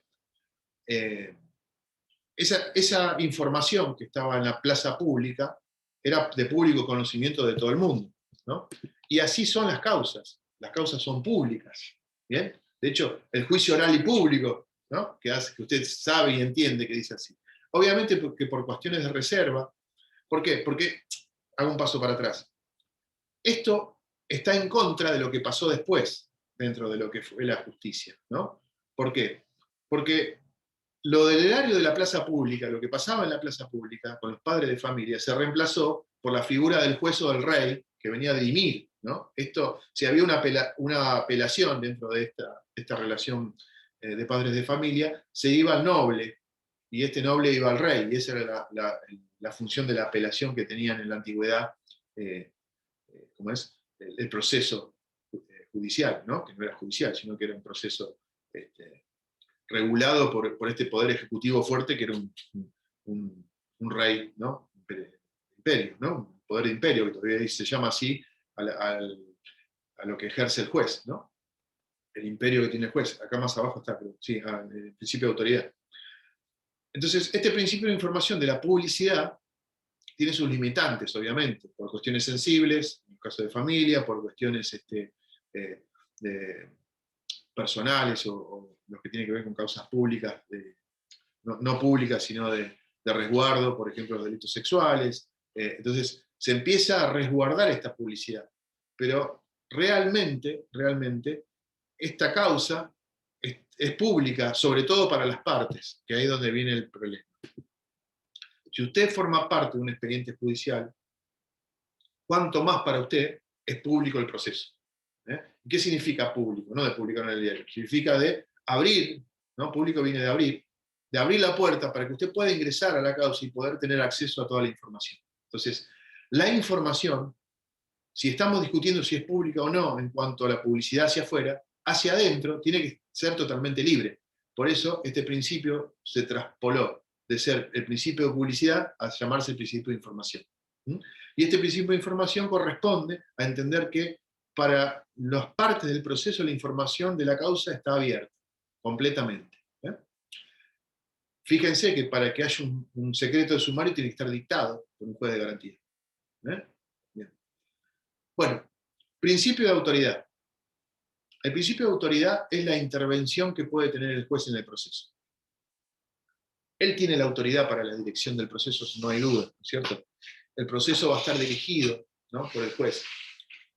Esa información que estaba en la plaza pública era de público conocimiento de todo el mundo, ¿no? Y así son las causas son públicas, ¿bien? De hecho, el juicio oral y público, ¿no? Que usted sabe y entiende que dice así. Obviamente porque por cuestiones de reserva. ¿Por qué? Porque, hago un paso para atrás, esto está en contra de lo que pasó después, dentro de lo que fue la justicia, ¿no? ¿Por qué? Porque lo del erario de la plaza pública, lo que pasaba en la plaza pública con los padres de familia, se reemplazó por la figura del juez o del rey que venía a dirimir, ¿no? Si había una apelación dentro de esta relación de padres de familia, se iba al noble, y este noble iba al rey, y esa era la función de la apelación que tenían en la antigüedad, ¿cómo es? El proceso judicial, ¿no? Que no era judicial, sino que era un proceso regulado por este poder ejecutivo fuerte, que era un rey, ¿no? Imperio, ¿no? Un poder de imperio, que todavía se llama así a lo que ejerce el juez, ¿no? El imperio que tiene el juez. Acá más abajo está, pero sí, el principio de autoridad. Entonces, este principio de información de la publicidad tiene sus limitantes, obviamente, por cuestiones sensibles, en el caso de familia, por cuestiones personales o lo que tiene que ver con causas públicas, no públicas, sino de resguardo, por ejemplo, los delitos sexuales. Entonces, se empieza a resguardar esta publicidad. Pero realmente, esta causa es pública, sobre todo para las partes, que ahí es donde viene el problema. Si usted forma parte de un expediente judicial, cuanto más para usted es público el proceso. ¿Qué significa público? No de publicar en el diario, significa de abrir, ¿no? Público viene de abrir la puerta para que usted pueda ingresar a la causa y poder tener acceso a toda la información. Entonces, la información, si estamos discutiendo si es pública o no en cuanto a la publicidad hacia afuera, hacia adentro tiene que ser totalmente libre. Por eso este principio se traspoló de ser el principio de publicidad a llamarse el principio de información. Y este principio de información corresponde a entender que para las partes del proceso la información de la causa está abierta, completamente. Fíjense que para que haya un secreto de sumario tiene que estar dictado por un juez de garantía. Bien. Bueno, principio de autoridad. El principio de autoridad es la intervención que puede tener el juez en el proceso. Él tiene la autoridad para la dirección del proceso, no hay duda, ¿no es cierto? El proceso va a estar dirigido, ¿no?, por el juez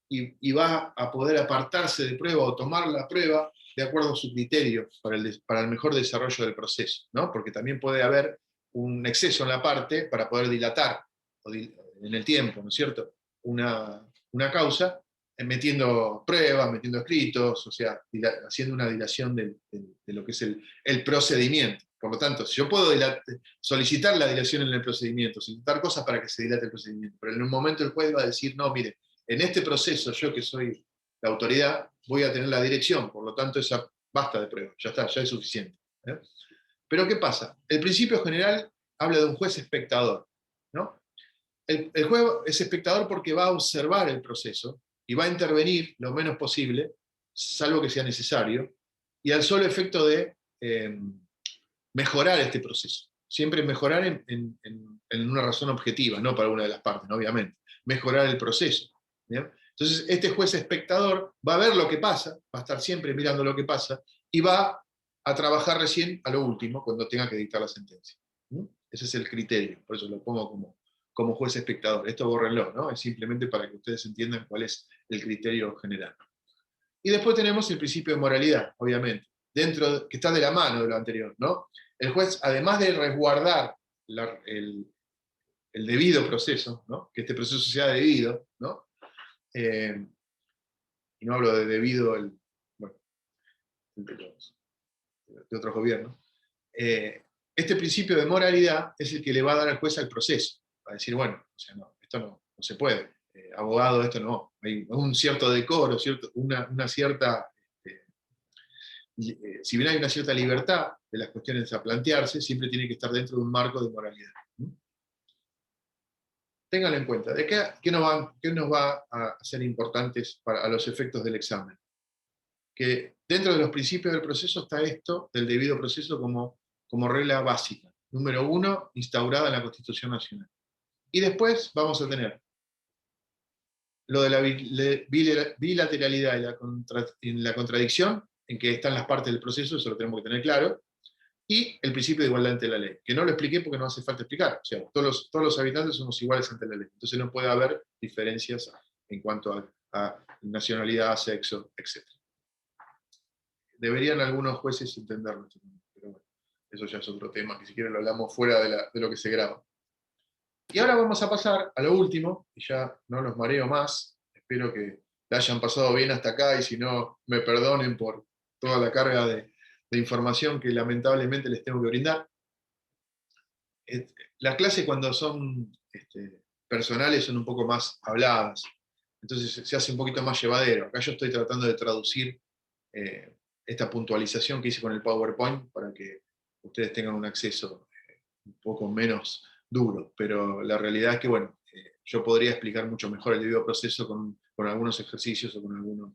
y va a poder apartarse de prueba o tomar la prueba de acuerdo a su criterio para el mejor desarrollo del proceso, ¿no? Porque también puede haber un exceso en la parte para poder dilatar en el tiempo, ¿no es cierto?, una causa, metiendo pruebas, metiendo escritos, o sea, haciendo una dilación de lo que es el procedimiento. Por lo tanto, si yo puedo solicitar la dilación en el procedimiento, solicitar cosas para que se dilate el procedimiento, pero en un momento el juez va a decir, no, mire, en este proceso yo que soy la autoridad voy a tener la dirección, por lo tanto esa basta de prueba, ya está, ya es suficiente. Pero ¿qué pasa? El principio general habla de un juez espectador, ¿no? El juez es espectador porque va a observar el proceso y va a intervenir lo menos posible, salvo que sea necesario, y al solo efecto de mejorar este proceso. Siempre mejorar en una razón objetiva, no para una de las partes, ¿no? Obviamente. Mejorar el proceso. ¿Bien? Entonces, este juez espectador va a ver lo que pasa, va a estar siempre mirando lo que pasa, y va a trabajar recién a lo último, cuando tenga que dictar la sentencia. Ese es el criterio, por eso lo pongo como juez espectador. Esto bórrenlo, ¿no? Es simplemente para que ustedes entiendan cuál es el criterio general. Y después tenemos el principio de moralidad, obviamente, que está de la mano de lo anterior, ¿no? El juez, además de resguardar el debido proceso, ¿no?, que este proceso sea debido, ¿no? Y no hablo de debido de otros gobiernos, este principio de moralidad es el que le va a dar al juez al proceso. Va a decir, bueno, o sea, no, esto no se puede, abogado, esto no, hay un cierto decoro, una cierta, si bien hay una cierta libertad de las cuestiones a plantearse, siempre tiene que estar dentro de un marco de moralidad. Ténganlo en cuenta. ¿Qué nos va a ser importantes a los efectos del examen? Que dentro de los principios del proceso está esto del debido proceso como regla básica. Número 1, instaurada en la Constitución Nacional. Y después vamos a tener lo de la bilateralidad y la contradicción, en que están las partes del proceso, eso lo tenemos que tener claro, y el principio de igualdad ante la ley, que no lo expliqué porque no hace falta explicar. O sea, todos los habitantes somos iguales ante la ley. Entonces no puede haber diferencias en cuanto a nacionalidad, sexo, etc. Deberían algunos jueces entenderlo, pero bueno, eso ya es otro tema, que si quieren lo hablamos fuera de lo que se graba. Y ahora vamos a pasar a lo último, y ya no los mareo más, espero que la hayan pasado bien hasta acá, y si no, me perdonen por toda la carga de información que lamentablemente les tengo que brindar. Las clases cuando son personales son un poco más habladas, entonces se hace un poquito más llevadero. Acá yo estoy tratando de traducir esta puntualización que hice con el PowerPoint para que ustedes tengan un acceso un poco menos duro, pero la realidad es que, bueno, yo podría explicar mucho mejor el debido proceso con algunos ejercicios o con algunos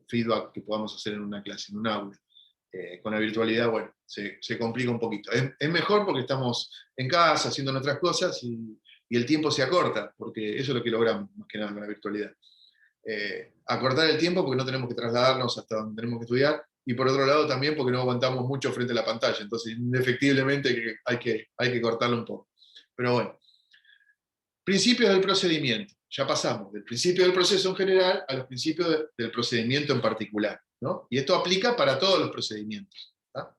feedback que podamos hacer en una clase, en un aula. Con la virtualidad, bueno, se complica un poquito. Es mejor porque estamos en casa haciendo nuestras cosas y el tiempo se acorta, porque eso es lo que logramos, más que nada, con la virtualidad. Acortar el tiempo porque no tenemos que trasladarnos hasta donde tenemos que estudiar, y por otro lado también porque no aguantamos mucho frente a la pantalla, entonces indefectiblemente hay que cortarlo un poco. Pero bueno, principios del procedimiento. Ya pasamos del principio del proceso en general a los principios del procedimiento en particular, ¿no? Y esto aplica para todos los procedimientos, ¿tá?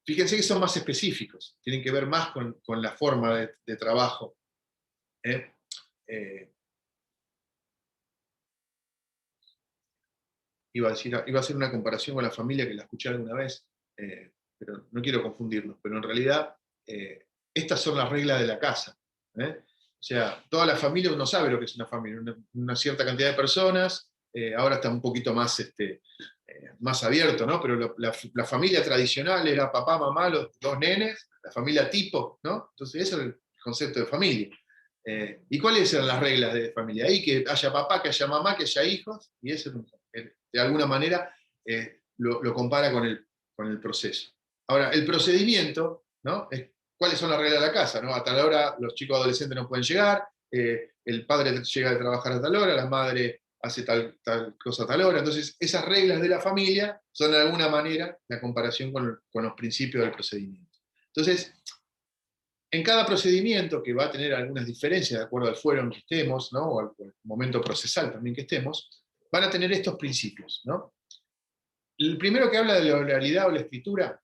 fíjense que son más específicos, tienen que ver más con la forma de trabajo. Iba a hacer una comparación con la familia que la escuché alguna vez, pero no quiero confundirlos, pero en realidad estas son las reglas de la casa. O sea, toda la familia, uno sabe lo que es una familia, una cierta cantidad de personas, ahora está un poquito más, más abierto, ¿no? Pero la familia tradicional era papá, mamá, los dos nenes, la familia tipo, ¿no? Entonces ese es el concepto de familia. ¿Y cuáles eran las reglas de familia? Ahí que haya papá, que haya mamá, que haya hijos, y eso de alguna manera lo compara con el proceso. Ahora, el procedimiento, ¿no? ¿Cuáles son las reglas de la casa? ¿No? A tal hora los chicos adolescentes no pueden llegar, el padre llega de trabajar a tal hora, la madre hace tal cosa a tal hora. Entonces, esas reglas de la familia son de alguna manera la comparación con los principios del procedimiento. Entonces, en cada procedimiento, que va a tener algunas diferencias de acuerdo al fuero en que estemos, ¿no? O al momento procesal también que estemos, van a tener estos principios, ¿no? El primero, que habla de la oralidad o la escritura,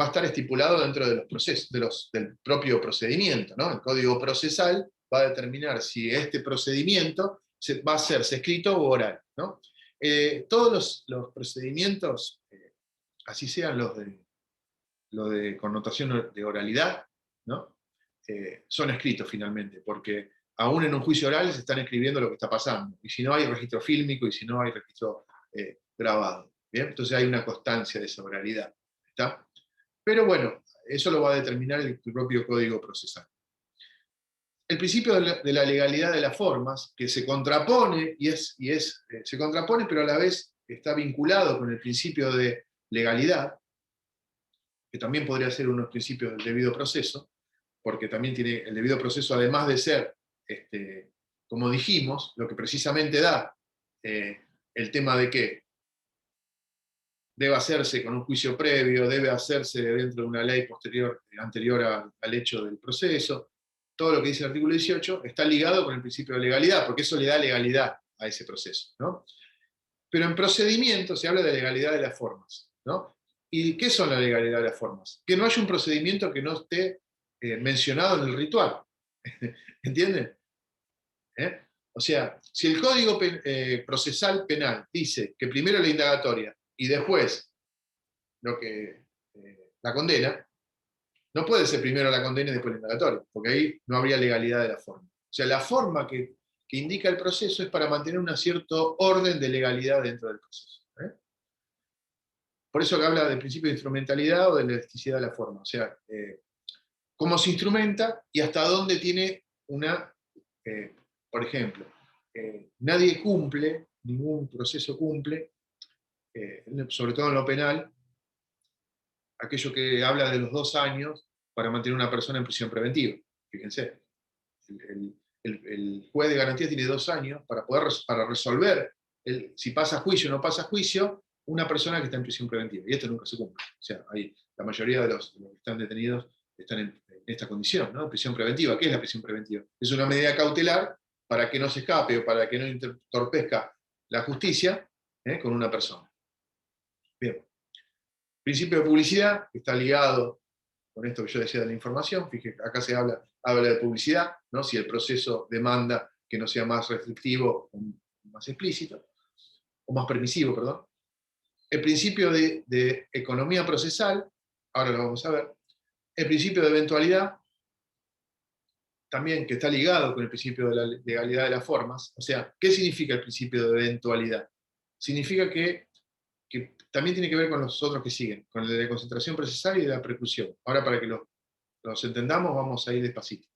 va a estar estipulado dentro de los procesos, del propio procedimiento, ¿no? El código procesal va a determinar si este procedimiento va a hacerse escrito o oral, ¿no? Todos los procedimientos, así sean los de connotación de oralidad, ¿no? Son escritos finalmente, porque aún en un juicio oral se están escribiendo lo que está pasando, y si no hay registro fílmico, y si no hay registro grabado. ¿Bien? Entonces hay una constancia de esa oralidad. ¿Está? Pero bueno, eso lo va a determinar el propio código procesal. El principio de la legalidad de las formas, que se contrapone, se contrapone, pero a la vez está vinculado con el principio de legalidad, que también podría ser unos principios del debido proceso, porque también tiene el debido proceso, además de ser, como dijimos, lo que precisamente da el tema de que debe hacerse con un juicio previo, debe hacerse dentro de una ley anterior al hecho del proceso. Todo lo que dice el artículo 18 está ligado con el principio de legalidad, porque eso le da legalidad a ese proceso, ¿no? Pero en procedimiento se habla de legalidad de las formas, ¿no? ¿Y qué son la legalidad de las formas? Que no haya un procedimiento que no esté mencionado en el ritual. ¿Entienden? O sea, si el Código Procesal Penal dice que primero la indagatoria y después la condena, no puede ser primero la condena y después la indagatoria, porque ahí no habría legalidad de la forma. O sea, la forma que indica el proceso es para mantener un cierto orden de legalidad dentro del proceso. Por eso que habla del principio de instrumentalidad o de la elasticidad de la forma. O sea, cómo se instrumenta y hasta dónde tiene por ejemplo, nadie cumple, ningún proceso cumple, sobre todo en lo penal, aquello que habla de los 2 años para mantener a una persona en prisión preventiva. Fíjense, el juez de garantía tiene 2 años para resolver si pasa juicio o no pasa juicio una persona que está en prisión preventiva. Y esto nunca se cumple. O sea, la mayoría de los que están detenidos están en esta condición, ¿no? Prisión preventiva. ¿Qué es la prisión preventiva? Es una medida cautelar para que no se escape o para que no entorpezca la justicia con una persona. Bien. Principio de publicidad, que está ligado con esto que yo decía de la información. Fíjate, acá se habla de publicidad, ¿no? Si el proceso demanda que no sea más restrictivo o más explícito, o más permisivo, perdón. El principio de economía procesal, ahora lo vamos a ver. El principio de eventualidad, también que está ligado con el principio de la legalidad de las formas. O sea, ¿qué significa el principio de eventualidad? Significa que también tiene que ver con los otros que siguen, con el de concentración procesal y de la preclusión. Ahora, para que los entendamos, vamos a ir despacito.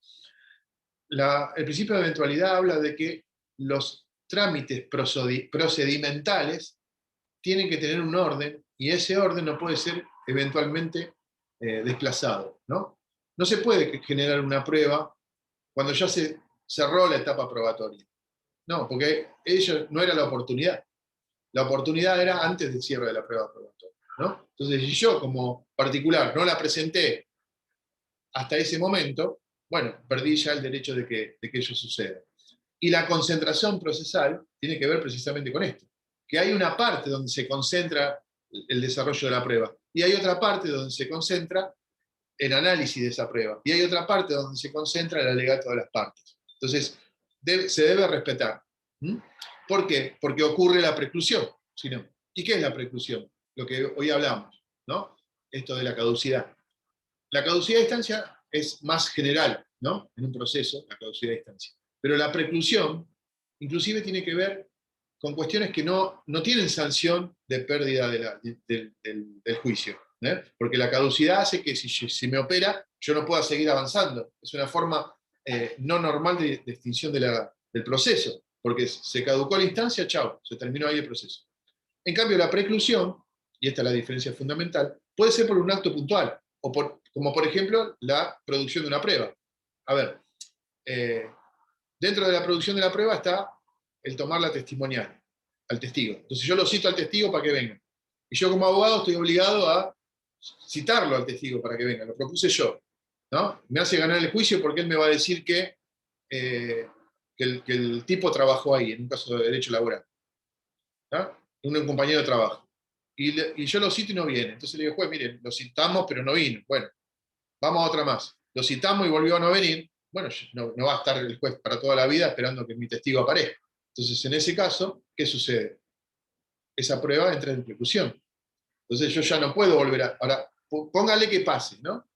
El principio de eventualidad habla de que los trámites procedimentales tienen que tener un orden, y ese orden no puede ser eventualmente desplazado, ¿no? No se puede generar una prueba cuando ya se cerró la etapa probatoria. No, porque ello no era la oportunidad. La oportunidad era antes del cierre de la prueba probatoria, ¿no? Entonces, si yo como particular no la presenté hasta ese momento, bueno, perdí ya el derecho de que ello suceda. Y la concentración procesal tiene que ver precisamente con esto, que hay una parte donde se concentra el desarrollo de la prueba, y hay otra parte donde se concentra el análisis de esa prueba, y hay otra parte donde se concentra el alegato de las partes. Entonces, se debe respetar. ¿Por qué? Porque ocurre la preclusión. Si no. ¿Y qué es la preclusión? Lo que hoy hablamos, ¿no? Esto de la caducidad. La caducidad de instancia es más general, ¿no? En un proceso, la caducidad de instancia. Pero la preclusión, inclusive, tiene que ver con cuestiones que no tienen sanción de pérdida del juicio. Porque la caducidad hace que si me opera, yo no pueda seguir avanzando. Es una forma no normal de extinción del proceso, porque se caducó la instancia, chao, se terminó ahí el proceso. En cambio, la preclusión, y esta es la diferencia fundamental, puede ser por un acto puntual, como por ejemplo la producción de una prueba. A ver, dentro de la producción de la prueba está el tomar la testimonial al testigo. Entonces yo lo cito al testigo para que venga. Y yo como abogado estoy obligado a citarlo al testigo para que venga. Lo propuse yo, ¿no? Me hace ganar el juicio porque él me va a decir que el tipo trabajó ahí, en un caso de derecho laboral, ¿no? Un compañero de trabajo. Y yo lo cito y no viene. Entonces le digo, juez, miren, lo citamos pero no vino. Bueno, vamos a otra más. Lo citamos y volvió a no venir. Bueno, no va a estar el juez para toda la vida esperando que mi testigo aparezca. Entonces, en ese caso, ¿qué sucede? Esa prueba entra en preclusión. Entonces yo ya no puedo volver a... Ahora, póngale que pase, ¿no?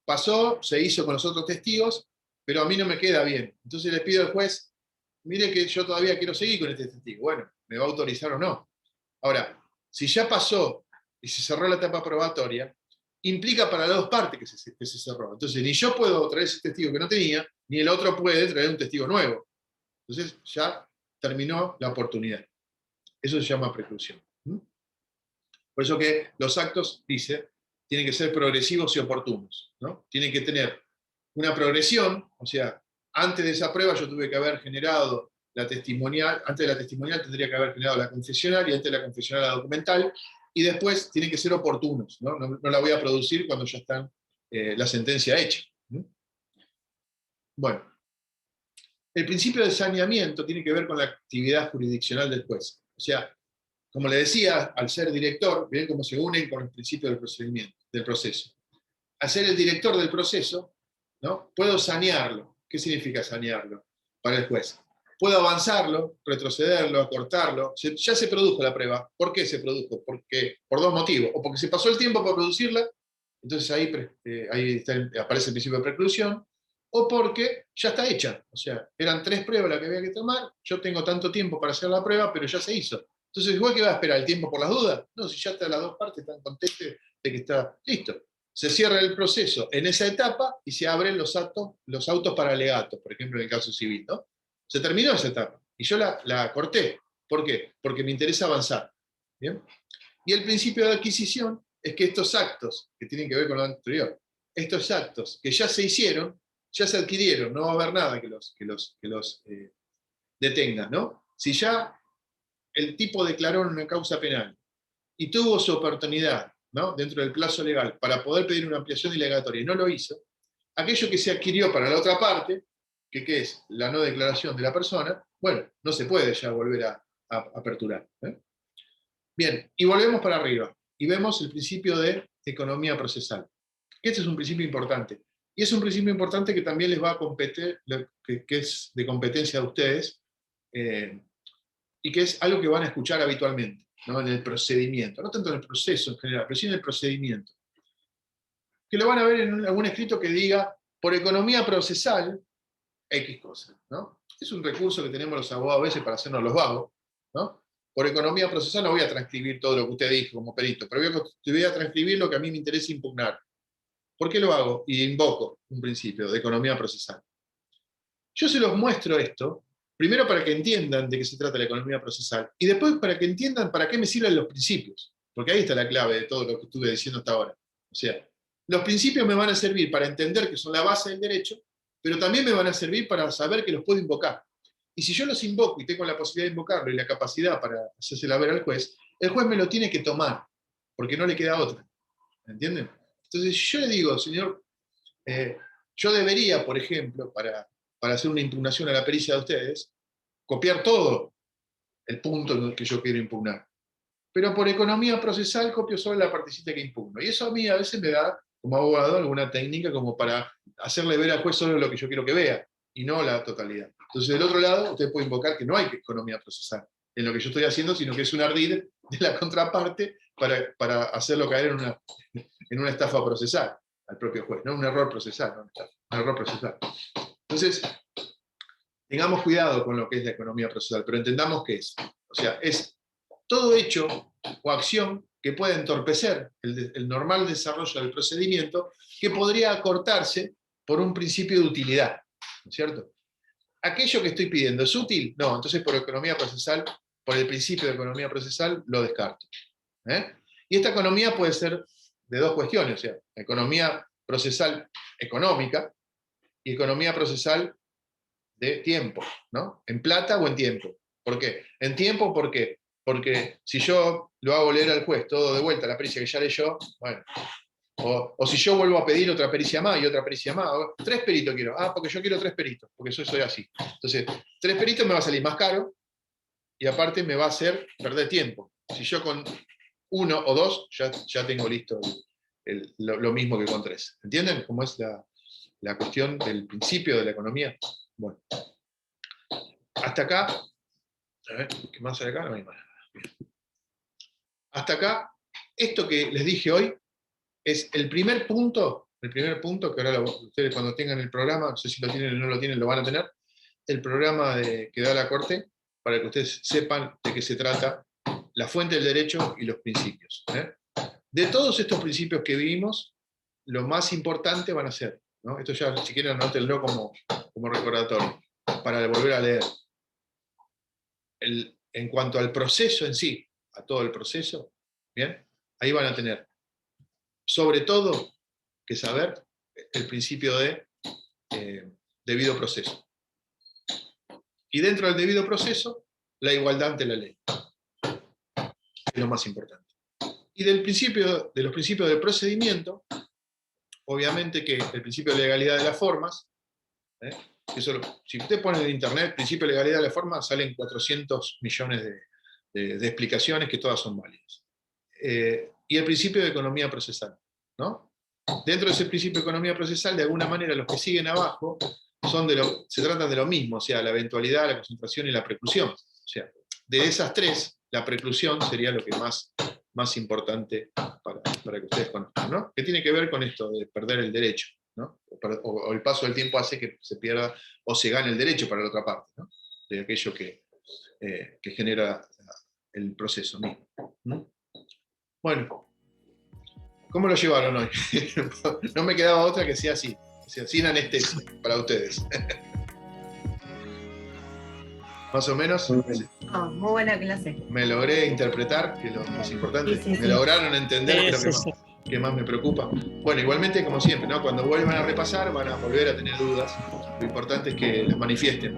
Pasó, se hizo con los otros testigos, pero a mí no me queda bien. Entonces le pido al juez, mire que yo todavía quiero seguir con este testigo. Bueno, ¿me va a autorizar o no? Ahora, si ya pasó y se cerró la etapa probatoria, implica para las dos partes que se cerró. Entonces, ni yo puedo traer ese testigo que no tenía, ni el otro puede traer un testigo nuevo. Entonces, ya terminó la oportunidad. Eso se llama preclusión. Por eso que los actos, dice, tienen que ser progresivos y oportunos, ¿no? Tienen que tener una progresión, o sea, antes de esa prueba yo tuve que haber generado la testimonial, antes de la testimonial tendría que haber generado la confesional, y antes de la confesional la documental, y después tienen que ser oportunos, ¿no? No la voy a producir cuando ya está la sentencia hecha. Bueno, el principio de saneamiento tiene que ver con la actividad jurisdiccional del juez. O sea, como le decía, al ser director, ven cómo se unen con el principio del procedimiento, del proceso. Al ser el director del proceso, ¿no? Puedo sanearlo. ¿Qué significa sanearlo para el juez? Puedo avanzarlo, retrocederlo, acortarlo. Ya se produjo la prueba. ¿Por qué se produjo? Por dos motivos. O porque se pasó el tiempo para producirla, entonces ahí aparece el principio de preclusión, o porque ya está hecha. O sea, eran 3 pruebas las que había que tomar, yo tengo tanto tiempo para hacer la prueba, pero ya se hizo. Entonces, igual que va a esperar el tiempo por las dudas, no, si ya está las dos partes están contentas de que está listo. Se cierra el proceso en esa etapa y se abren los autos para alegatos, por ejemplo, en el caso civil, ¿no? Se terminó esa etapa y yo la corté. ¿Por qué? Porque me interesa avanzar. ¿Bien? Y el principio de adquisición es que estos actos, que tienen que ver con lo anterior, estos actos que ya se hicieron, ya se adquirieron, no va a haber nada que los detenga, ¿no? Si ya el tipo declaró en una causa penal y tuvo su oportunidad, ¿no? Dentro del plazo legal para poder pedir una ampliación dilegatoria y no lo hizo, aquello que se adquirió para la otra parte, que es la no declaración de la persona, bueno, no se puede ya volver a aperturar. Bien, y volvemos para arriba y vemos el principio de economía procesal. Este es un principio importante. Y es un principio importante que también les va a competir, que es de competencia de ustedes, y que es algo que van a escuchar habitualmente, ¿no? En el procedimiento. No tanto en el proceso en general, pero sí en el procedimiento. Que lo van a ver en algún escrito que diga, por economía procesal, X cosa, ¿no? Es un recurso que tenemos los abogados a veces para hacernos los vagos, ¿no? Por economía procesal no voy a transcribir todo lo que usted dijo como perito, pero voy a transcribir lo que a mí me interesa impugnar. ¿Por qué lo hago? Y invoco un principio de economía procesal. Yo se los muestro esto, primero para que entiendan de qué se trata la economía procesal, y después para que entiendan para qué me sirven los principios, porque ahí está la clave de todo lo que estuve diciendo hasta ahora. O sea, los principios me van a servir para entender que son la base del derecho, pero también me van a servir para saber que los puedo invocar. Y si yo los invoco y tengo la posibilidad de invocarlo y la capacidad para hacérsela ver al juez, el juez me lo tiene que tomar, porque no le queda otra. ¿Entienden? Entonces, si yo le digo, señor, yo debería, por ejemplo, para hacer una impugnación a la pericia de ustedes, copiar todo el punto en el que yo quiero impugnar. pero por economía procesal copio solo la partecita que impugno. Y eso a mí a veces me da, como abogado, alguna técnica como para hacerle ver al juez solo lo que yo quiero que vea, y no la totalidad. Entonces, del otro lado, usted puede invocar que no hay economía procesal en lo que yo estoy haciendo, sino que es un ardid de la contraparte para hacerlo caer en una estafa procesal al propio juez, no un error procesal, no, un error procesal. Entonces, tengamos cuidado con lo que es la economía procesal, pero entendamos qué es. O sea, es todo hecho o acción que puede entorpecer el normal desarrollo del procedimiento, que podría acortarse por un principio de utilidad, ¿no es cierto? ¿Aquello que estoy pidiendo es útil? No, entonces por economía procesal, por el principio de economía procesal, lo descarto. Y esta economía puede ser de dos cuestiones, o sea, economía procesal económica y economía procesal de tiempo, ¿no? En plata o en tiempo. ¿Por qué? En tiempo, ¿por qué? Porque si yo lo hago leer al juez todo de vuelta, la pericia que ya leyó, bueno, o si yo vuelvo a pedir otra pericia más y otra pericia más, 3 peritos quiero, porque yo quiero 3 peritos, porque soy así. Entonces, 3 peritos me va a salir más caro y aparte me va a hacer perder tiempo. Si yo con 1 o 2 ya tengo listo lo mismo que con 3. ¿Entienden cómo es la cuestión del principio de la economía? Bueno, hasta acá, a ver, ¿qué más hay acá? No hay más. Hasta acá, esto que les dije hoy es el primer punto que ahora ustedes cuando tengan el programa, no sé si lo tienen o no lo tienen, lo van a tener, el programa que da la Corte, para que ustedes sepan de qué se trata la fuente del derecho y los principios. De todos estos principios que vimos, lo más importante van a ser, ¿no? Esto ya, si quieren, anótenlo como recordatorio, para volver a leer. En cuanto al proceso en sí, a todo el proceso, ¿bien? Ahí van a tener, sobre todo, que saber el principio de debido proceso. Y dentro del debido proceso, la igualdad ante la ley. Es lo más importante. Y de los principios del procedimiento, obviamente que el principio de legalidad de las formas, si usted pone en internet principio de legalidad de las formas, salen 400 millones de explicaciones que todas son válidas. Y el principio de economía procesal, ¿no? Dentro de ese principio de economía procesal, de alguna manera, los que siguen abajo se tratan de lo mismo, o sea, la eventualidad, la concentración y la preclusión. O sea, de esas 3, la preclusión sería lo que más importante para que ustedes conozcan, ¿no? Que tiene que ver con esto de perder el derecho, ¿no? O el paso del tiempo hace que se pierda o se gane el derecho para la otra parte, ¿no? De aquello que genera el proceso mismo, ¿no? Bueno, ¿cómo lo llevaron hoy? No me quedaba otra que sea así, o sea, sin anestesia para ustedes. Más o menos. Muy buena clase. Me logré interpretar, que es lo más importante. Sí. Me lograron entender, que es lo que más me preocupa. Bueno, igualmente, como siempre, ¿no? Cuando vuelvan a repasar, van a volver a tener dudas. Lo importante es que las manifiesten.